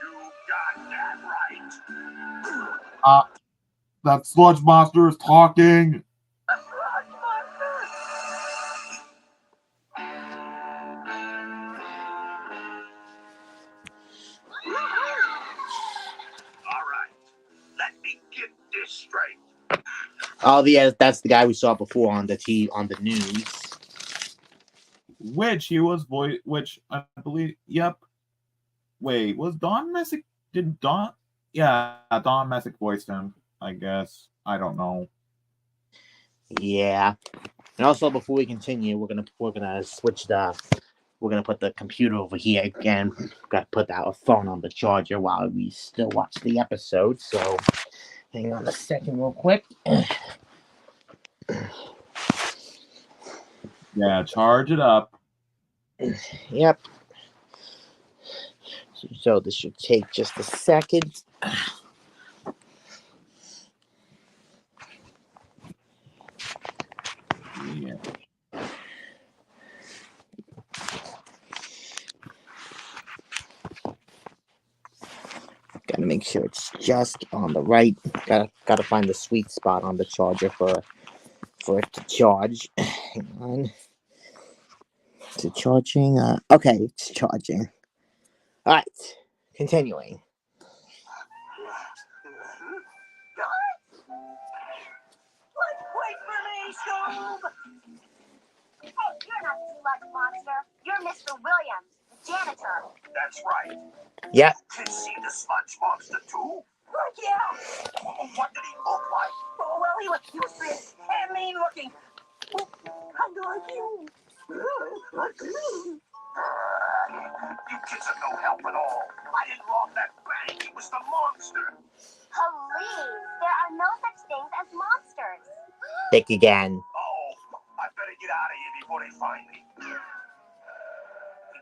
You got that right. That sludge monster is talking. The sludge monster! All right. Let me get this straight. Oh, yeah, that's the guy we saw before on the news. Which he was which I believe, yep. Wait, was Don Messick? Did Don? Yeah, Don Messick voiced him, I guess. I don't know. Yeah. And also, before we continue, we're gonna switch we're gonna put the computer over here again. Gotta put our phone on the charger while we still watch the episode. So, hang on a second, real quick. Yeah, charge it up. Yep. So this should take just a second. Yeah. Gotta make sure it's just on the right. Gotta find the sweet spot on the charger for it to charge. Hang on. Is it charging? Okay, it's charging. All right, continuing. Wait for me, Scoob! Hey, you're not the sludge monster. You're Mr. Williams, the janitor. That's right. Yep. Can see the sludge monster too? Look, yeah! What did he look like? Oh, well, he was big and mean looking. Kind of like you. You kids are no help at all. I didn't rob that bank. It was the monster. Please, there are no such things as monsters. Think again. Oh, I better get out of here before they find me.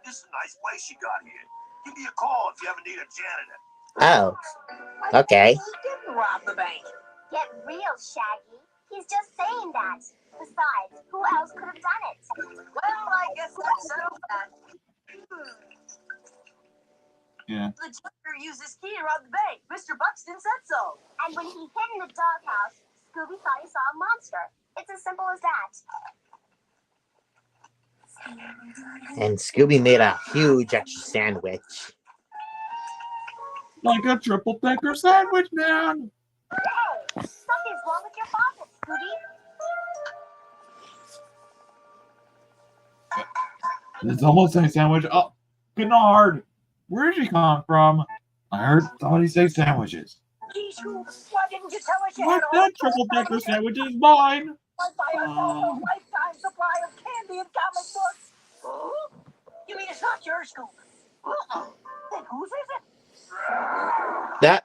This is a nice place you got here. Give me a call if you ever need a janitor. Oh, okay. He didn't rob the bank. Get real, Shaggy. He's just saying that. Besides, who else could have done it? Well, I guess that settles that. Yeah. The janitor used his key to rob the bank. Mr. Buxton said so. And when he hid in the doghouse, Scooby thought he saw a monster. It's as simple as that. And Scooby made a huge extra sandwich. Like a triple decker sandwich, man. Hey, something's wrong with your faucet, Scooby. It's almost a sandwich. Oh, Bernard, where did you come from? I heard somebody say sandwiches. Gee, Scoob, why didn't you tell us you What? had all That triple decker sandwich is mine. I buy ourselves a lifetime supply of candy and comic books? You mean it's not yours, Scoob? Then whose is it? That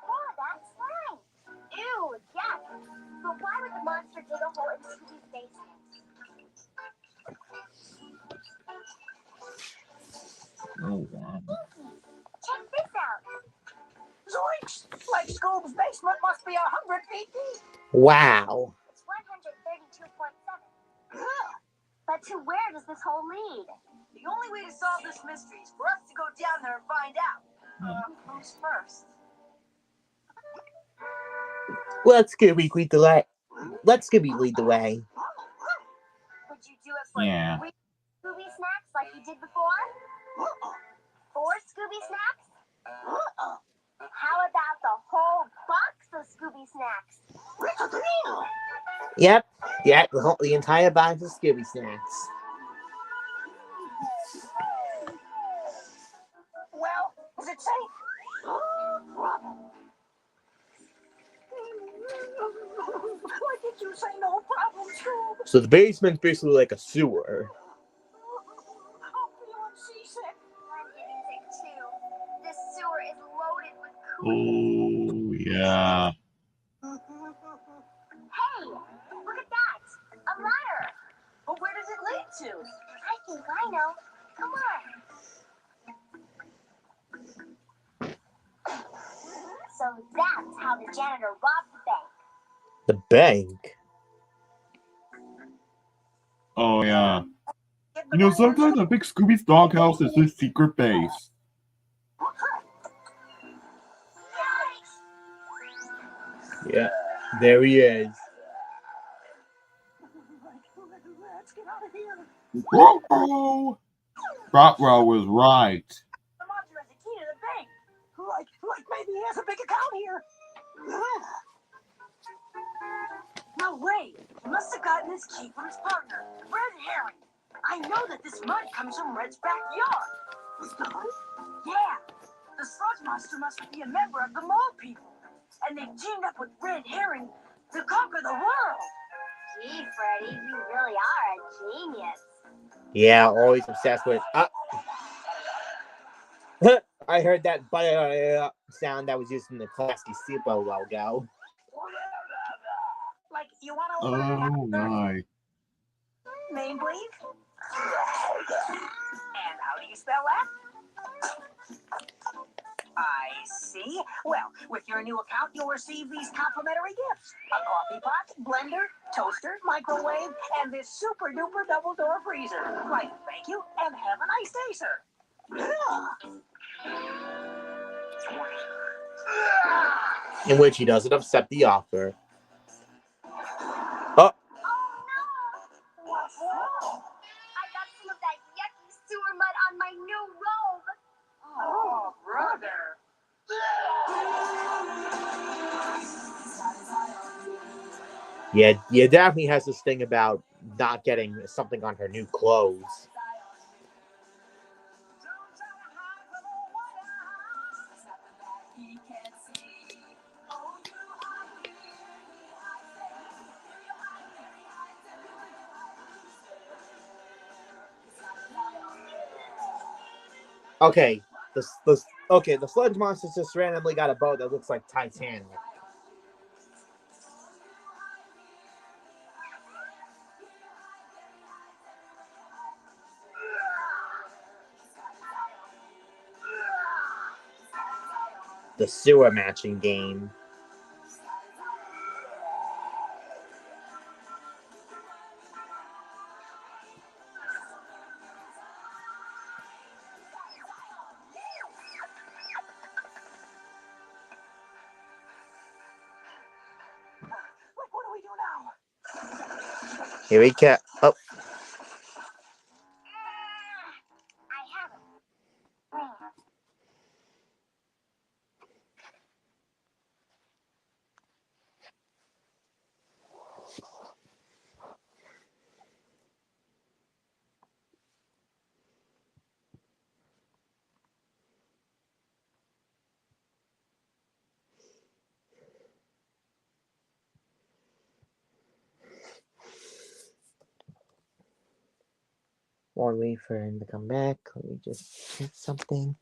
Oh, that's right. Ew, yuck. But why would the monster dig a hole in Scooby's basement? Oh, wow. Check this out. Zoinks! Like Scoob's basement must be 100 feet deep. wow. It's 132.7. But to where does this hole lead? The only way to solve this mystery is for us to go down there and find out. Who's first? Let Scooby lead the way. Let Scooby lead the way. Would you do it for Yeah. 3 Scooby snacks like you did before? 4 Scooby snacks? How about the whole box of Scooby snacks? Yep. Yeah, the entire box of Scooby snacks. Well, is it safe? Why did you say no problem, Scoob? So the basement's basically like a sewer. I'm feeling seasick. I'm getting sick too. This sewer is loaded with Oh, yeah. Hey, look at that! A ladder! But where does it lead to? I think I know. Come on. So that's how the janitor robbed the bank. The bank? Oh, yeah. You know, sometimes I think Scooby's doghouse is his secret base. Yeah. There he is. Let's get out of here. Whoa! Rotwell was right. The monster has a key to the bank. Like maybe he has a big account here. No way. He must have gotten his key from his partner, Red Herring. I know that this mud comes from Red's backyard. Yeah. The sludge monster must be a member of the mole people. And they've teamed up with Red Herring to conquer the world. Gee, Freddy, you really are a genius. Yeah, always obsessed with. I heard that sound that was used in the Classy Super logo. Like, you want to Oh, my. name, please? And how do you spell that? I see. Well, with your new account, you'll receive these complimentary gifts. A coffee pot, blender, toaster, microwave, and this super duper double door freezer. Like, thank you, and have a nice day, sir. In which he doesn't accept the offer. Oh, Oh no! What's wrong? I got some of that yucky sewer mud on my new robe. Oh, brother. yeah, Daphne has this thing about not getting something on her new clothes. Okay, the Sludge monsters just randomly got a boat that looks like Titanic. The sewer matching game. What do we do now? Here we go. Oh, I have it. while we wait for him to come back, let me just check something.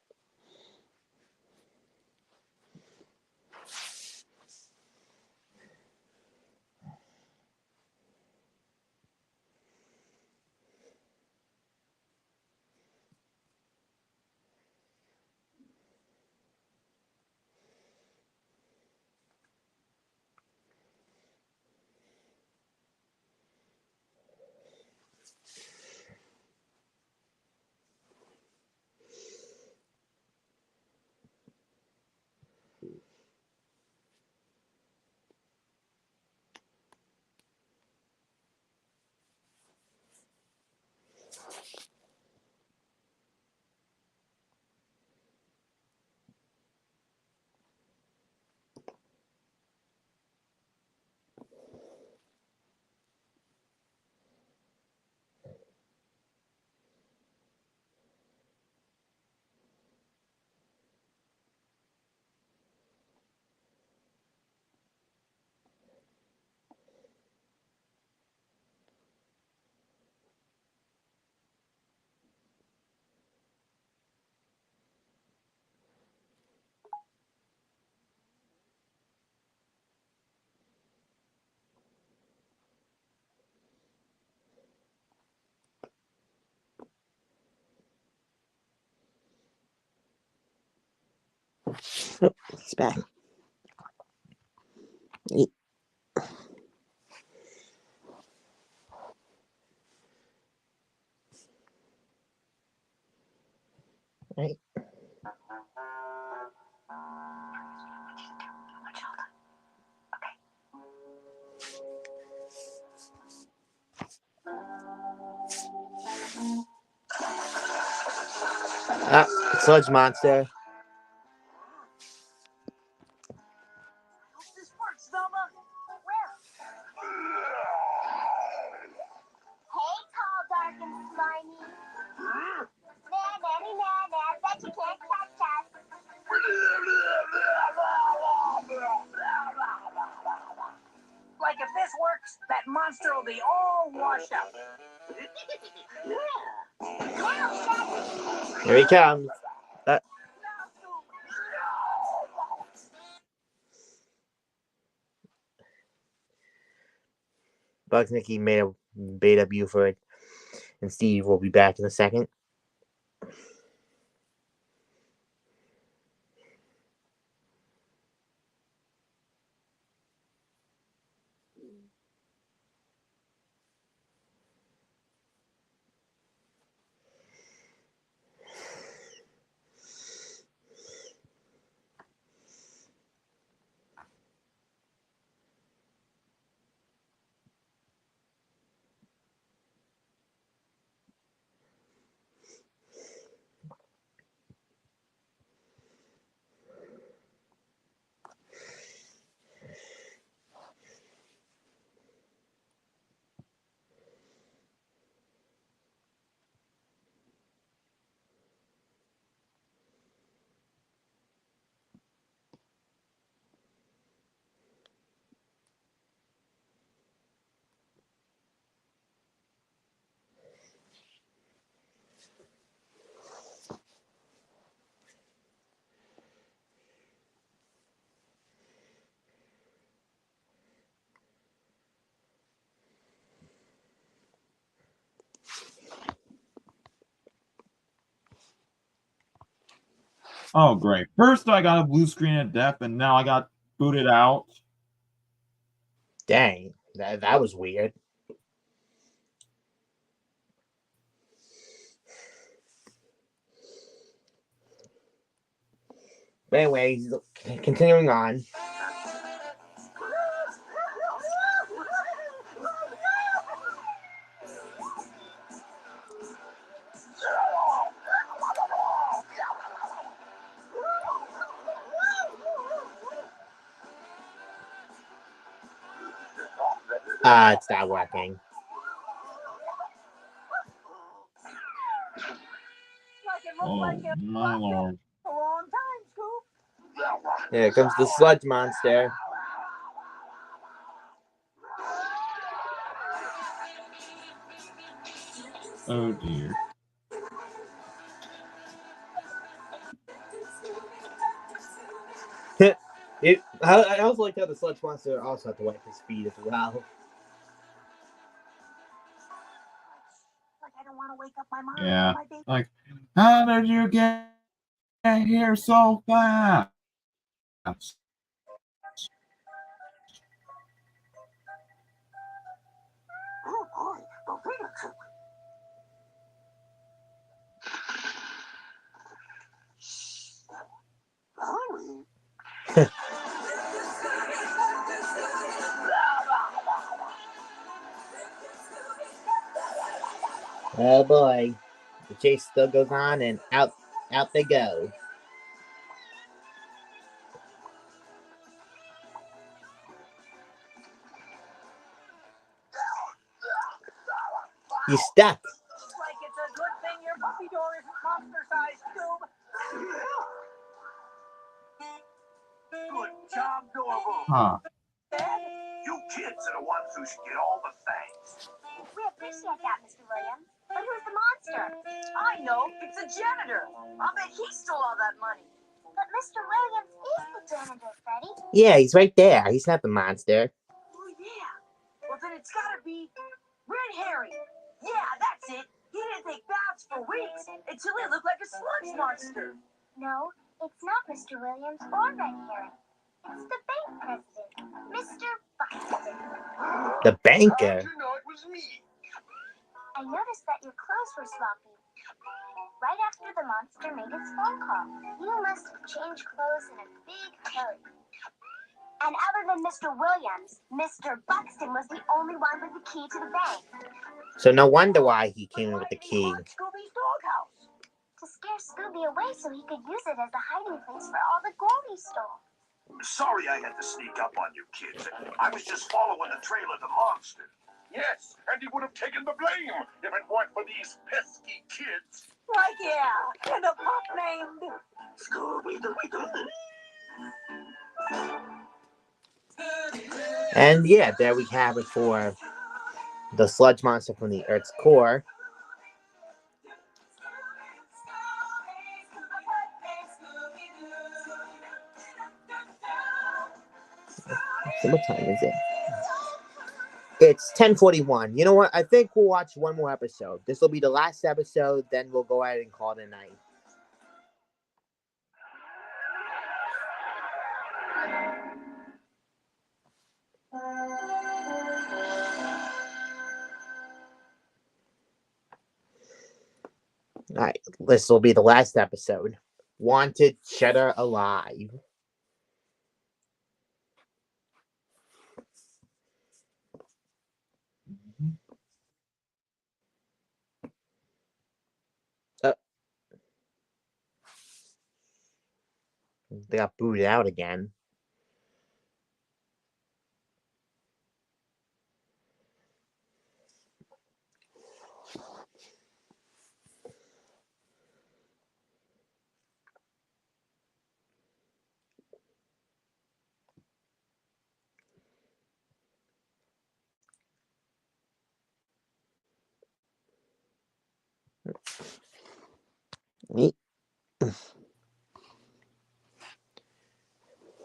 Oh, it's back. Right. Ah, Sludge monster. Hope this works, Velma. Hey, tall, dark, and slimy. Nah, nanny, nah, nah. Bet you can't catch us. Like if this works, that monster will be all washed out. Here he comes. Bugs Nicky made a beta Buford, and Steve will be back in a second. Oh, great. First, I got a blue screen of death, and now I got booted out. Dang, that was weird. But anyways, continuing on. It's not working. Oh, my lord. A long time, Scoop. Here comes the sludge monster. Oh, dear. I also like how the sludge monster also had to wipe his feet as well. Like I don't want to wake up my mom. Yeah. My baby. Like, how did you get here so fast? Oh boy, the Vita chip. Hurry. Oh boy, the chase still goes on, and out they go. He's stuck. Looks like it's a good thing your puppy door isn't monster-sized, Scoob. Good job, Norval. Huh. You kids are the ones who should get all the thanks. We appreciate that, Mr. Williams. But who's the monster? I know, it's a janitor. I'll bet he stole all that money. But Mr. Williams is the janitor, Freddy. Yeah, he's right there. He's not the monster. Oh, yeah. Well, then it's gotta be Red Herring. Yeah, that's it. He didn't take baths for weeks until he looked like a sludge monster. No, it's not Mr. Williams or Red Herring. It's the bank president, Mr. Buxton. The How'd banker. you know it was me? I noticed that your clothes were sloppy. Right after the monster made his phone call. You must have changed clothes in a big hurry. And other than Mr. Williams, Mr. Buxton was the only one with the key to the bank. So no wonder why he came in with the key. Scooby's doghouse. To scare Scooby away so he could use it as a hiding place for all the gold he stole. Sorry I had to sneak up on you kids. I was just following the trail of the monster. Yes, and he would have taken the blame if it weren't for these pesky kids. Like, yeah, and a pup named... Scooby Doo. And yeah, there we have it for the sludge monster from the Earth's core. So what time is it? It's 10:41. You know what? I think we'll watch one more episode. This will be the last episode. Then we'll go ahead and call it a night. All right, this will be the last episode. Wanted Cheddar alive. They got booted out again.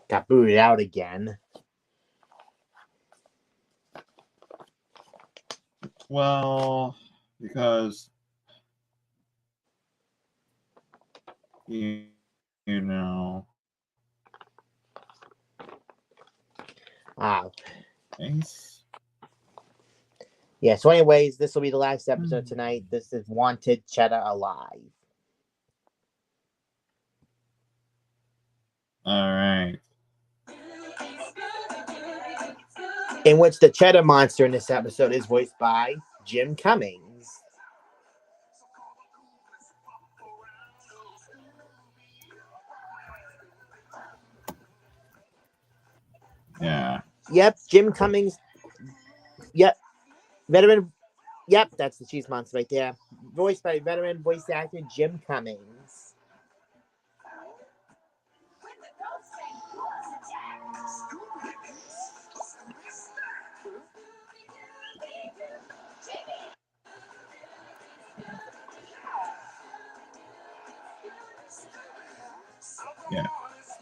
Got booted out again. Well, because know. Nice. Yeah, so anyways, this will be the last episode tonight. This is Wanted Cheddar Alive. Alright. In which the Cheddar Monster in this episode is voiced by Jim Cummings. Yeah. Yep, Jim Cummings. Yep. Veteran. Yep, that's the cheese monster right there. Voiced by veteran voice actor Jim Cummings. Yeah.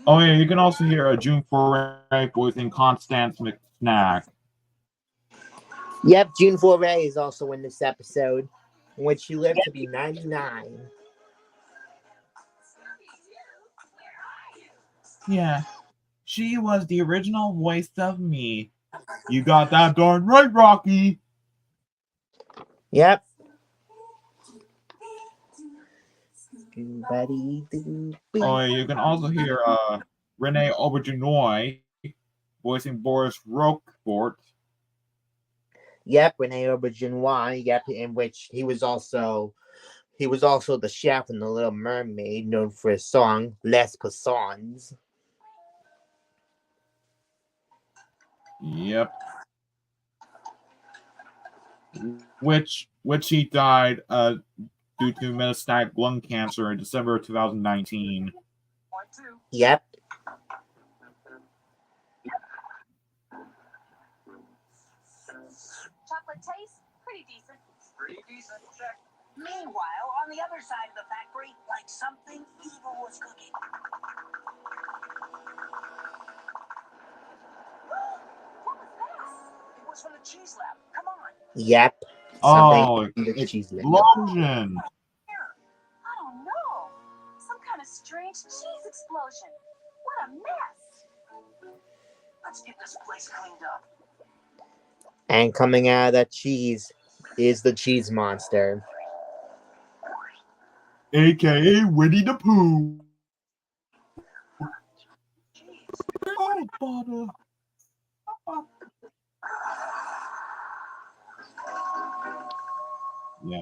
Oh yeah, you can also hear a June Foray voicing Constance McSnack. Yep, June Foray is also in this episode, in which she lived to be 99. Yeah. She was the original voice of me. You got that darn right, Rocky. Yep. Oh, you can also hear Renee Auberjonois voicing Boris Roquefort. Yep, Renee Auberjonois. Yep, in which he was also the chef in The Little Mermaid, known for his song Les Poissons. Yep. Which he died due to metastatic lung cancer in December 2019. Yep. Chocolate taste? Pretty decent. Pretty decent. Check. Meanwhile, on the other side of the factory, like something evil was cooking. What was that? It was from the cheese lab. Come on. Yep. Oh, cheese explosion! I don't know. Some kind of strange cheese explosion. What a mess. Let's get this place cleaned up. And coming out of that cheese is the cheese monster. AKA Winnie the Pooh. Oh, butter. Yeah.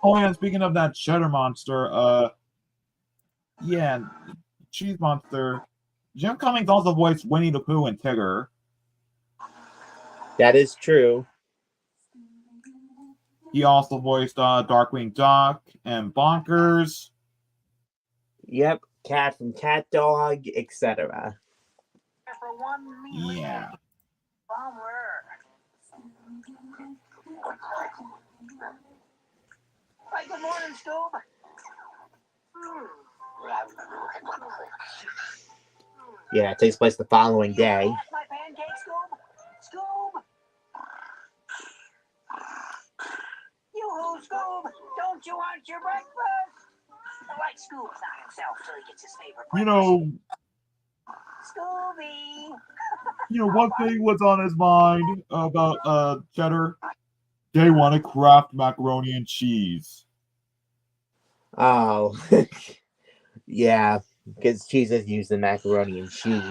Oh, yeah, speaking of that Cheddar Monster, yeah, Cheese Monster. Jim Cummings also voiced Winnie the Pooh and Tigger. That is true. He also voiced Darkwing Duck and Bonkers. Yep, Cat from Cat Dog, etc. Yeah. Hi, good morning, Scoob. Yeah, it takes place the following day. My pancake, Scoob. Scoob. Yoo-hoo, Scoob. Don't you want your breakfast? Like Scoob's not himself till he gets his favorite breakfast. You know, Scooby. one thing was on his mind about Cheddar. They want to craft macaroni and cheese. Oh, yeah, because cheese is used in macaroni and cheese.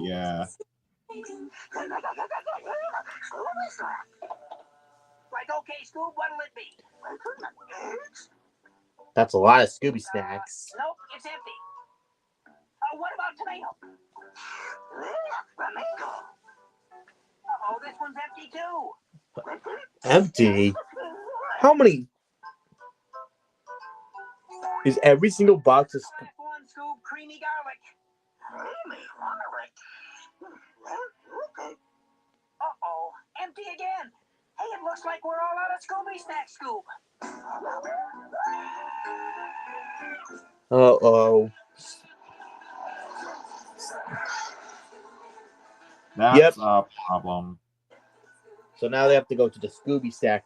Yeah. Like, okay, Scoob, what'll it be? That's a lot of Scooby snacks. Nope, it's empty. What about tomato? Uh-oh, this one's empty too. Empty? How many? Is every single box of Last one, Scoob, creamy garlic. Creamy garlic? Uh-oh, empty again. Hey, it looks like we're all out of Scooby snacks, Scoob. Uh-oh. That's a problem. So now they have to go to the Scooby stack.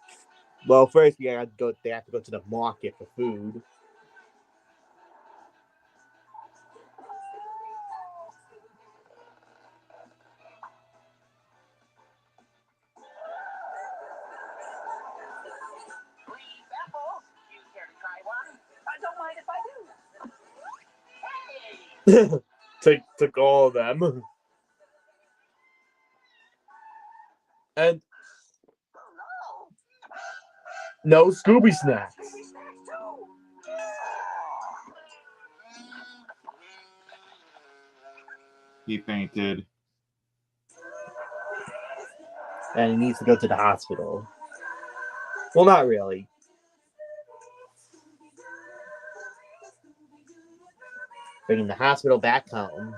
Well, first they have to go to the market for food. Took all of them. And no Scooby snacks. Scooby snacks too. He fainted. And he needs to go to the hospital. Well, not really. Bringing the hospital back home.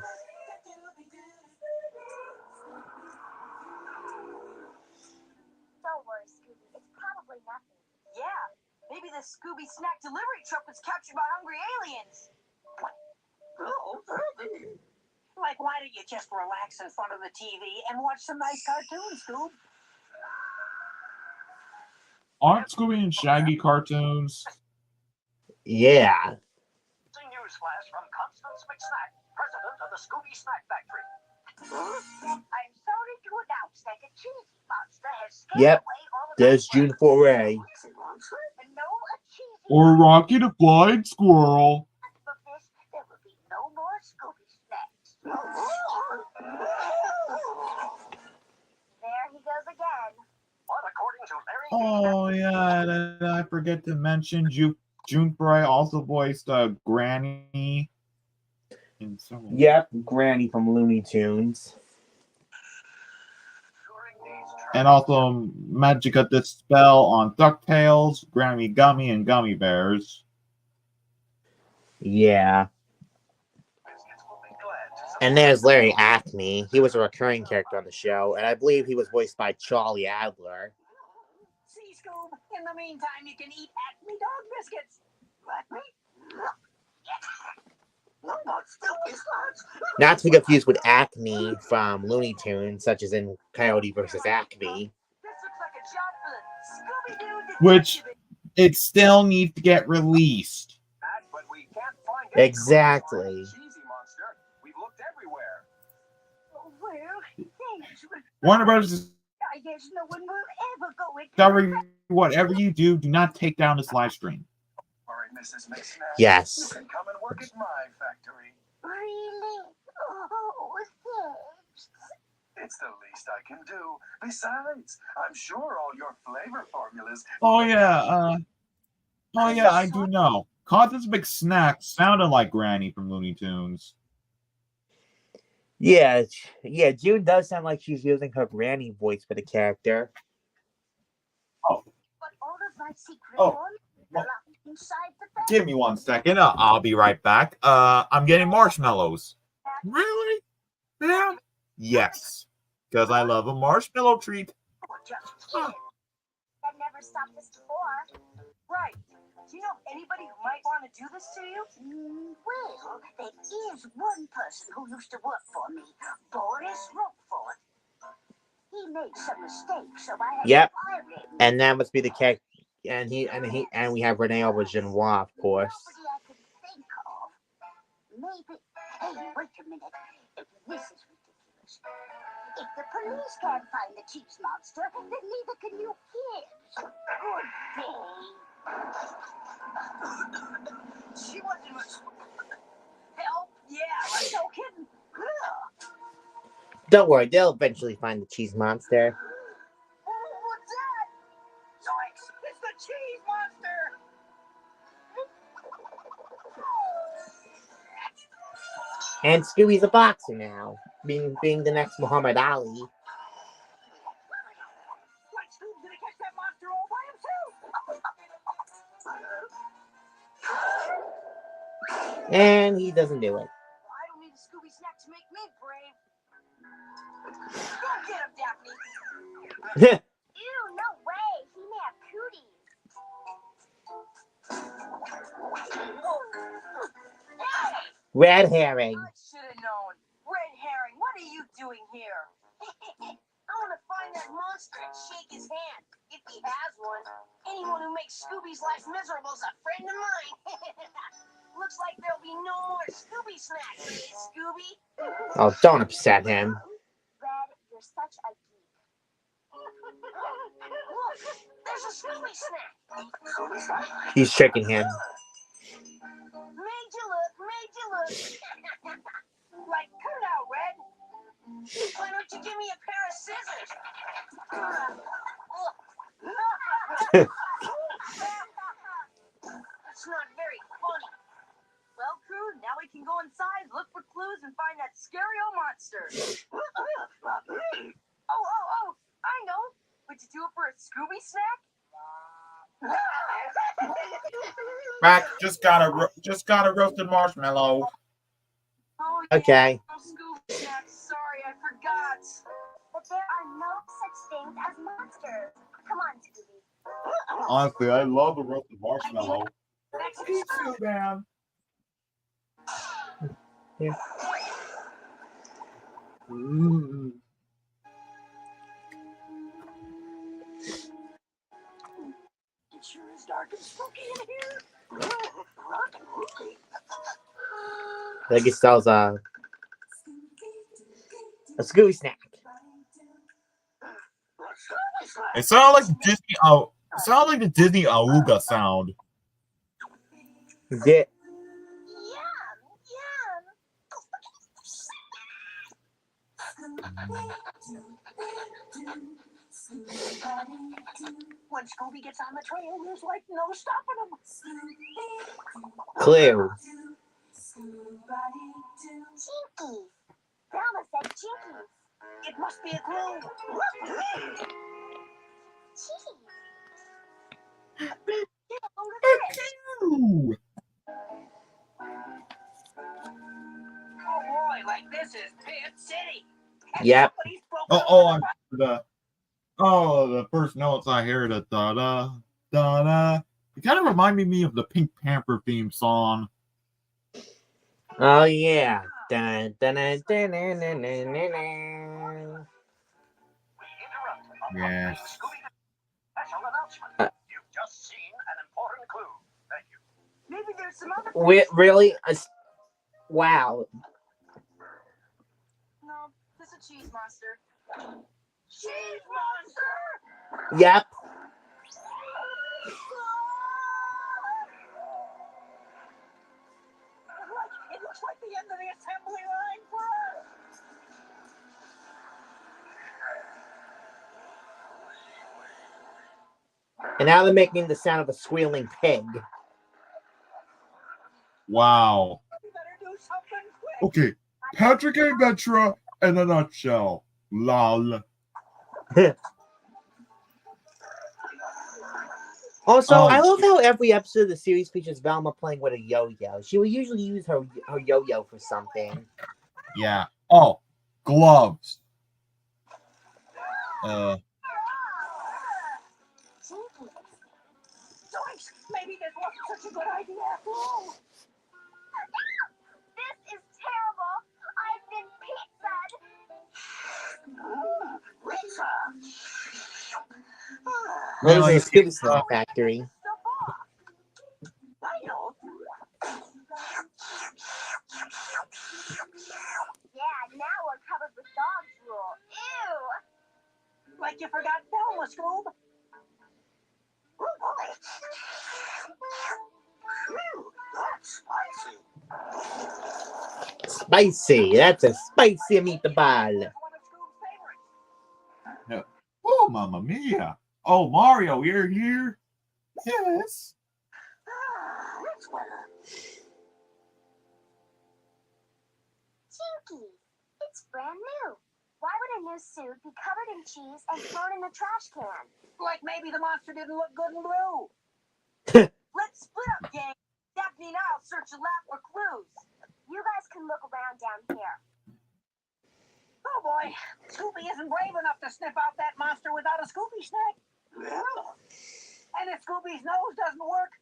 Don't worry, Scooby. It's probably nothing. Yeah, maybe the Scooby snack delivery truck was captured by hungry aliens. Like, why don't you just relax in front of the TV and watch some nice cartoons, Scoob? Aren't Scooby and Shaggy cartoons? Yeah. Newsflash from Constance McSnack, president of the Scooby Snack Factory. I'm sorry to announce that the cheesy monster has scared Yep. away all of There's June foray. and no cheesy Or Rocky the Flying Squirrel. of this, there will be no more Scooby snacks. There he goes again. But according to Larry Oh yeah, did I forget to mention June Fry also voiced Granny in some. Yep, Granny from Looney Tunes. And also Magica Dispel on DuckTales, Granny Gummy, and Gummy Bears. Yeah. And there's Larry Acme. He was a recurring character on the show, and I believe he was voiced by Charlie Adler. See, Scoob, in the meantime, you can eat Acme dog biscuits. Acme? Not to be confused with Acme from Looney Tunes, such as in Coyote vs. Acme. This looks like a job for the Scooby-Doo Which detective. it still needs to get released. but we can't find any Exactly. cheesy monster. We've looked everywhere. Well, thanks. Warner Brothers I guess no one will ever go into discovering whatever you do not take down this live stream. All right, Mrs. McSnack. Yes. You can come and work at my factory. Really? Oh, thanks. It's the least I can do. Besides, I'm sure all your flavor formulas. Oh yeah, I do know. Constance McSnack sounded like Granny from Looney Tunes. Yeah, June does sound like she's using her Granny voice for the character. But all of my secret Oh, formulas well, are locked inside the factory. Give me 1 second. I'll be right back. I'm getting marshmallows. Really? Yeah. Yes. Because I love a marshmallow treat. That never stopped us before. Right. Do you know anybody who might want to do this to you? Well, there is one person who used to work for me, Boris Roquefort. He made some mistakes, so I had Yep. to fire him. And that must be the character. And we have Renee Auberginois, of course. Nobody I could think of. Maybe. Hey, wait a minute. This is ridiculous. If the police can't find the cheese monster, then neither can you kids. Good day. She wasn't much help. Yeah, like no kidding. Don't worry, they'll eventually find the cheese monster. What's that? Zoinks! It's the cheese monster! And Scooby's a boxer now, being the next Muhammad Ali. Like Scoob's gonna catch that monster all by himself! And he doesn't do it. I don't need a Scooby snack to make me brave. Go get him, Daphne! Ew, no way. He may have cooties. Red herring. I should have known. Red herring, what are you doing here? I want to find that monster and shake his hand, if he has one. Anyone who makes Scooby's life miserable is a friend of mine. Looks like there'll be no more Scooby snacks, eh, Scooby? Oh, don't upset him. Red, you're such a geek. Look, there's a Scooby snack. He's tricking him. Made you look, made you look. That's not very funny. Well, crew, now we can go inside, look for clues, and find that scary old monster. Oh, I know. Would you do it for a Scooby snack? Mac just got a roasted marshmallow. Oh, Okay. no Scooby snacks. Sorry, I forgot. But there are no such things as monsters. Come on, Scooby. Honestly, I love a roasted marshmallow. Next Me too, man. Yeah. Mm. It sure is dark and spooky in here. I think it sells a Scooby snack. It sounded like Disney. Oh, it sounded like the Disney Auga sound. Yeah. When Scooby gets on the trail, there's like no stopping him. Clue. Jinkies. Velma said Jinkies. It must be a clue. Cheese. Ooh. Oh boy, like this is Pit City. And Yep. somebody's broken The first notes I hear the da da da da. It kind of reminded me of the Pink Panther theme song. Oh yeah. Dun, dun, dun, dun, dun, dun, dun, dun, dun. Yes. Special announcement. You've just seen an important clue. Thank you. Maybe there's some other. Really? Wow. No, this is a cheese monster. Cheese monster! Yep. It looks like the end of the assembly line for us. And now they're making the sound of a squealing pig. Wow. We better do something quick. Okay. Patrick A. Ventura in a nutshell. Lol. Also, Oh. I love how every episode of the series features Velma playing with a yo-yo. She will usually use her yo-yo for something. Yeah. Oh, gloves. Zoinks! Maybe this wasn't such a good idea after all. This is terrible. I've been pizzaed. Pizza! Those are Really? the Scooby Snack Factory. I know. Yeah, now we're covered with dog drool. Ew. Like you forgot Velma, Scoob. That's spicy. Spicy. That's a spicy meatball. One of Scoob's favorites. Oh, Mamma Mia. Oh, Mario, you're here? Yes. That's better. Jinkies. It's brand new. Why would a new suit be covered in cheese and thrown in the trash can? Like maybe the monster didn't look good in blue. Let's split up, gang. Daphne and I'll search the lab for clues. You guys can look around down here. Oh boy, Scooby isn't brave enough to sniff out that monster without a Scooby snack. And if Scooby's nose doesn't work,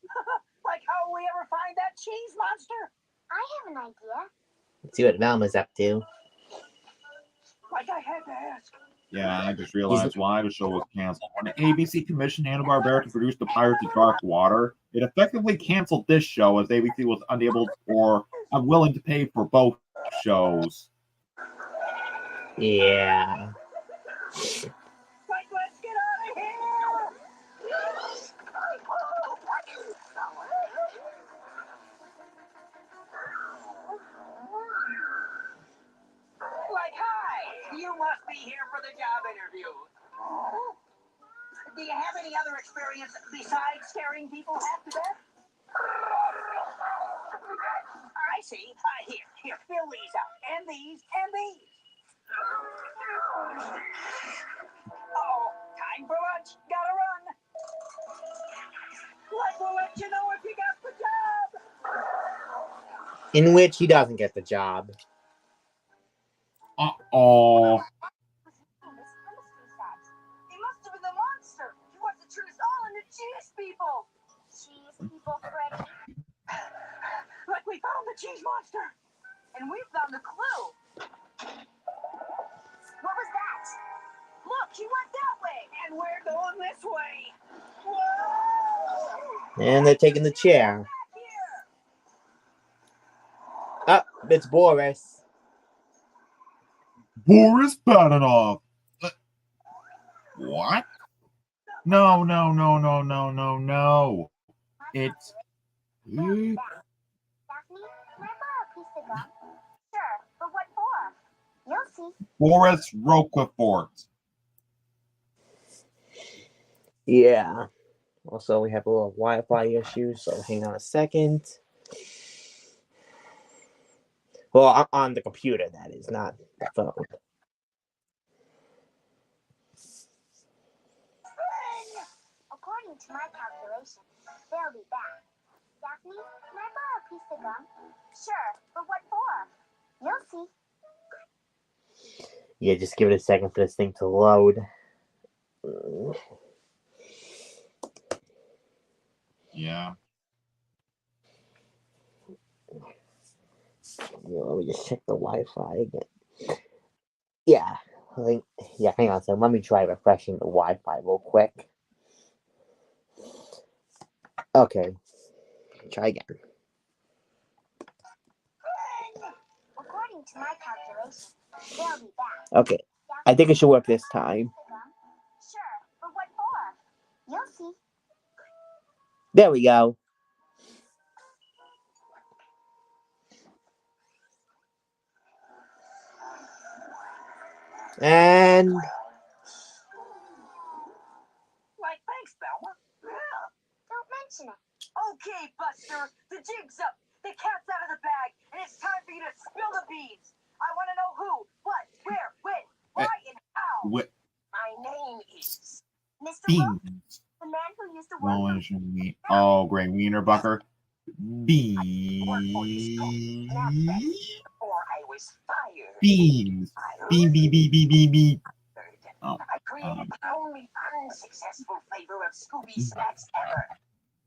like how will we ever find that cheese monster? I have an idea. Let's see what Velma's up to. Like I had to ask. Yeah, I just realized why the show was canceled. When the ABC commissioned Hanna-Barbera to produce The Pirates of Dark Water, it effectively canceled this show as ABC was unable or unwilling to pay for both shows. Yeah. Like, let's get out of here! Like, hi! You must be here for the job interview. Do you have any other experience besides scaring people half to death? I see. Here, fill these out. And these, and these. Oh, time for lunch. Gotta run. Sludge will let you know if you got the job. In which he doesn't get the job. Uh-oh. He must have been the monster. He wants to turn us all into cheese people. Cheese people, Freddy. Like we found the cheese monster. And we found the clue. What was that? Look, he went that way. And we're going this way. Whoa! And they're taking the chair. Back here. Oh, it's Boris. Boris Badenov. What? No. It's... Daphne, can I borrow a piece of gum? Sure, but what for? You'll see. Boris Roquefort. Yeah. Also, we have a little Wi-Fi issue, so hang on a second. Well, on the computer, that is, not the phone. According to my calculations, they'll be back. Daphne, can I borrow a piece of gum? Sure, but what for? You'll see. Yeah, just give it a second for this thing to load. Yeah. Let me just check the Wi-Fi again. Yeah, hang on a second. Let me try refreshing the Wi-Fi real quick. Okay, try again. According to my calculations, they'll be back. Okay, I think it should work this time. Sure, but what for? You'll see. There we go. And Like, thanks, Velma. Yeah. Don't mention it. Okay, Buster, the jig's up. The cat's out of the bag, and it's time for you to spill the beans. I want to know who, what, where, when, why, and how. My name is Mr. Beans. Wilkes, the man who used to work for Oh, great. Wienerbucker. Beans. Or I was fired. Beans. Bean. Oh, I created the only unsuccessful flavor of Scooby snacks ever.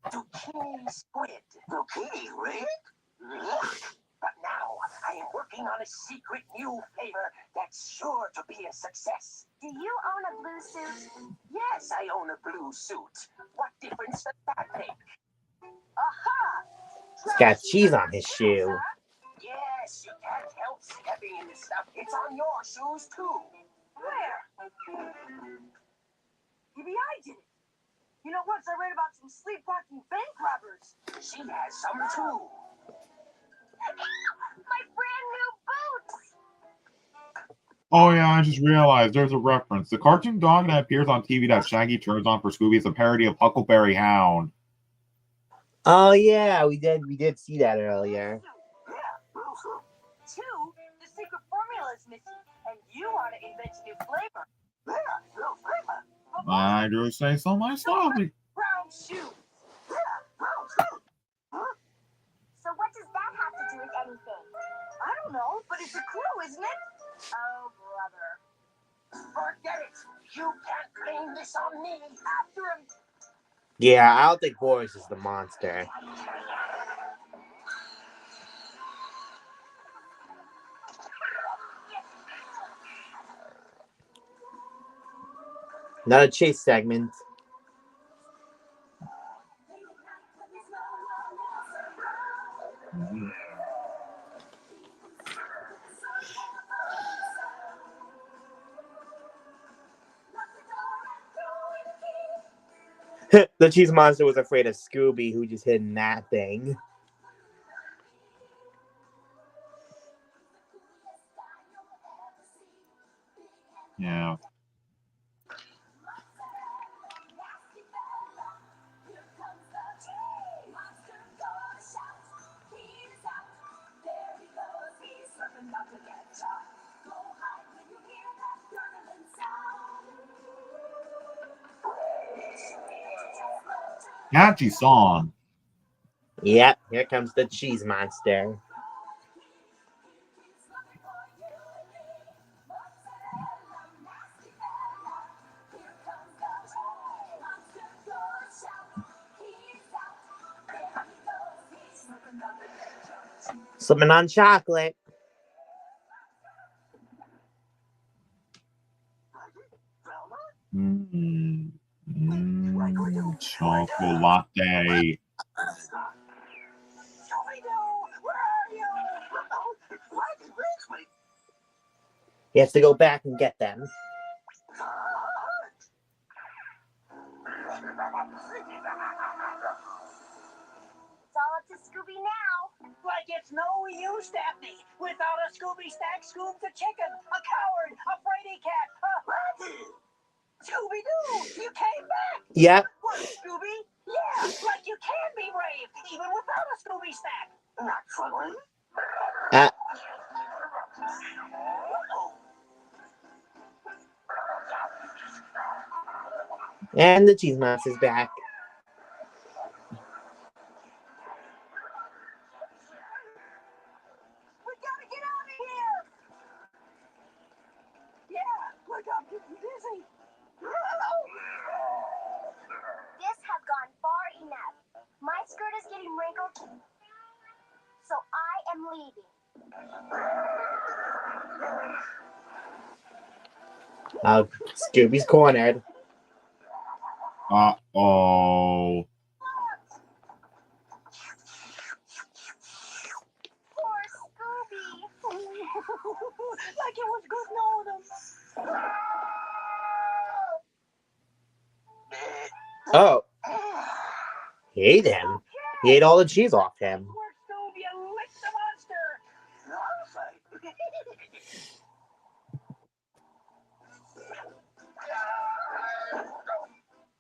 Zucchini squid. Zucchini red? But now I am working on a secret new flavor that's sure to be a success. Do you own a blue suit? Yes, I own a blue suit. What difference does that make? Aha! it's got cheese on his shoe. Yes, you can't help stepping in the stuff. It's on your shoes too. Where? Maybe I did it. You know, once I read about some sleepwalking bank robbers. She has some too. My brand new boots! Oh, yeah, I just realized there's a reference. The cartoon dog that appears on TV that Shaggy turns on for Scooby is a parody of Huckleberry Hound. Oh yeah, we did see that earlier. Two, the secret formula is missing, and you want to invent a new flavor. New flavor. I just say so myself. Brown shoes. So what does that have to do with anything? I don't know, but it's a clue, isn't it? Oh, brother. Forget it. You can't blame this on me. After him. Yeah, I don't think Boris is the monster. Not a chase segment. The cheese monster was afraid of Scooby, who just hid in that thing. Yeah. Catchy song. Yep, here comes the cheese monster. Slipping on chocolate. Chocolate latte. He has to go back and get them. It's all up to Scooby now. Like it's no use, Daphne. Without a Scooby snack, Scoob's a chicken, a coward, a fraidy cat, Scooby-Doo, you came back! Yep. What, Scooby? Yeah, like you can be brave, even without a Scooby snack. Naturally. And the cheese monster's back. We gotta get out of here! Yeah, look, I'm getting dizzy. This has gone far enough. My skirt is getting wrinkled, so I am leaving. Scooby's cornered. Uh-oh. Poor Scooby. Like it was good knowing him. Oh. He ate him. He ate all the cheese off him. Poor Scooby, you licked the monster.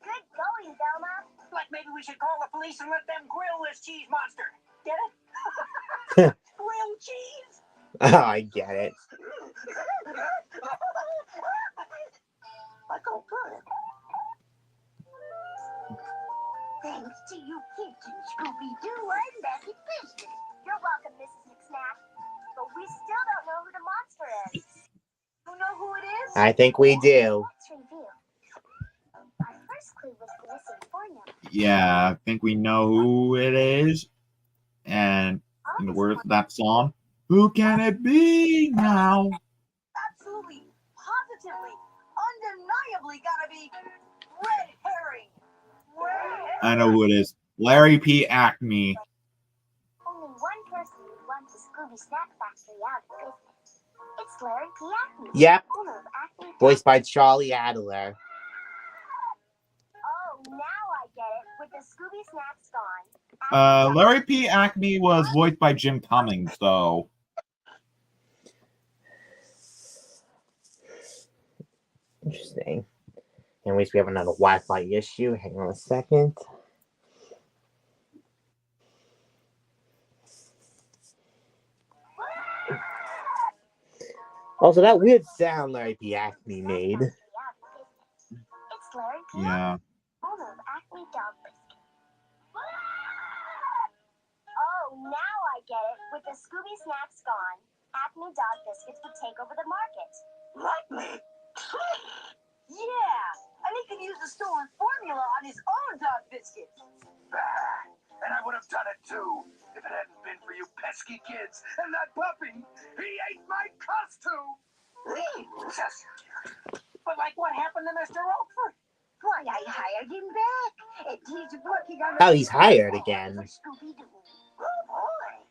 Good going, Velma. Like maybe we should call the police and let them grill this cheese monster. Get it? Grilled cheese? Oh, I get it. Like oh good. Thanks to you kids and Scooby-Doo, I'm back in business. You're welcome, Mrs. McSnack. But we still don't know who the monster is. You know who it is? I think we do. Let's review. Our first clue was the missing formula. Yeah, I think we know who it is. And in the words of that song, who can it be now? Absolutely, positively, undeniably gotta be red herring. I know who it is. Larry P. Acme. Only one person would want the Scooby Snack Factory out of business. It's Larry P. Acme. Yep. Owner of Acme. Voiced by Charlie Adler. Oh, now I get it. With the Scooby Snacks gone. Larry P. Acme was voiced by Jim Cummings, though. Interesting. Anyways, we have another Wi-Fi issue. Hang on a second. Also, that weird sound Larry P. Acme made. It's Larry P. Yeah. Owner of Acme Dog Biscuit. Oh, now I get it. With the Scooby Snacks gone, Acme Dog Biscuits would take over the market. Like me? Yeah, and he can use the stolen formula on his own dog biscuits. And I would have done it too, if it hadn't been for you pesky kids and that puppy. He ate my costume. But like what happened to Mr. Roquefort? Why, I hired him back. And he's working on Oh, he's hired again. Scooby-Doo. Oh, boy.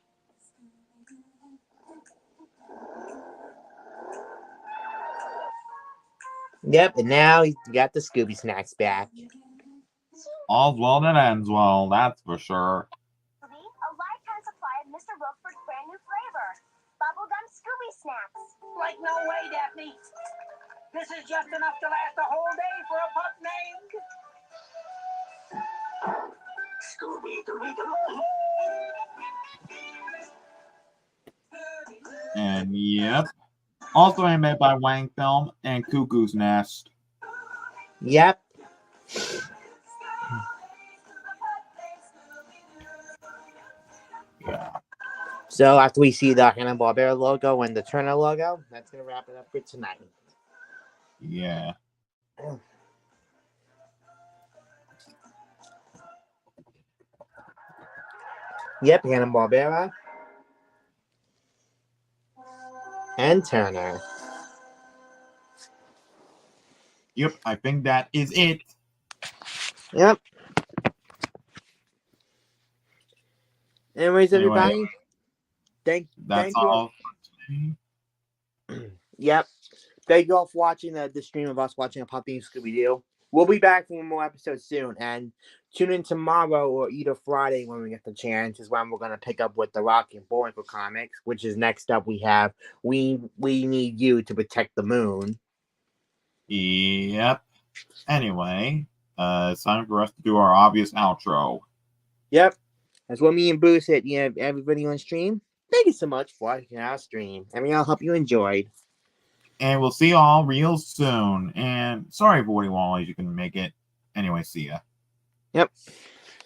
Yep, and now he's got the Scooby Snacks back. All's well that ends well, that's for sure. Scooby, a lifetime supply of Mr. Roquefort's brand new flavor. Bubblegum Scooby Snacks. Like no way, Daphne. This is just enough to last a whole day for a pup named Scooby-Doo. And yep. Also animated by Wang Film and Cuckoo's Nest. Yep. So after we see the Hanna-Barbera logo and the Turner logo, that's going to wrap it up for tonight. Yeah. Yep, Hanna-Barbera and Turner. Yep, I think that is it. Yep. Anyways, Anyway, everybody, thank you all. Yep. Thank you all for watching the stream of us watching a Puppy Scooby-Doo. We'll be back for more episodes soon. And tune in tomorrow or either Friday when we get the chance is when we're going to pick up with the Rocky and Bullwinkle comics, which is next up we have We Need You to Protect the Moon. Yep. Anyway, it's time for us to do our obvious outro. Yep. That's what me and Bruce said. Yeah, everybody on stream, thank you so much for watching our stream. I mean, I hope you enjoyed. And we'll see y'all real soon. And sorry for Woody Wallies, you couldn't make it. Anyway, see ya. Yep.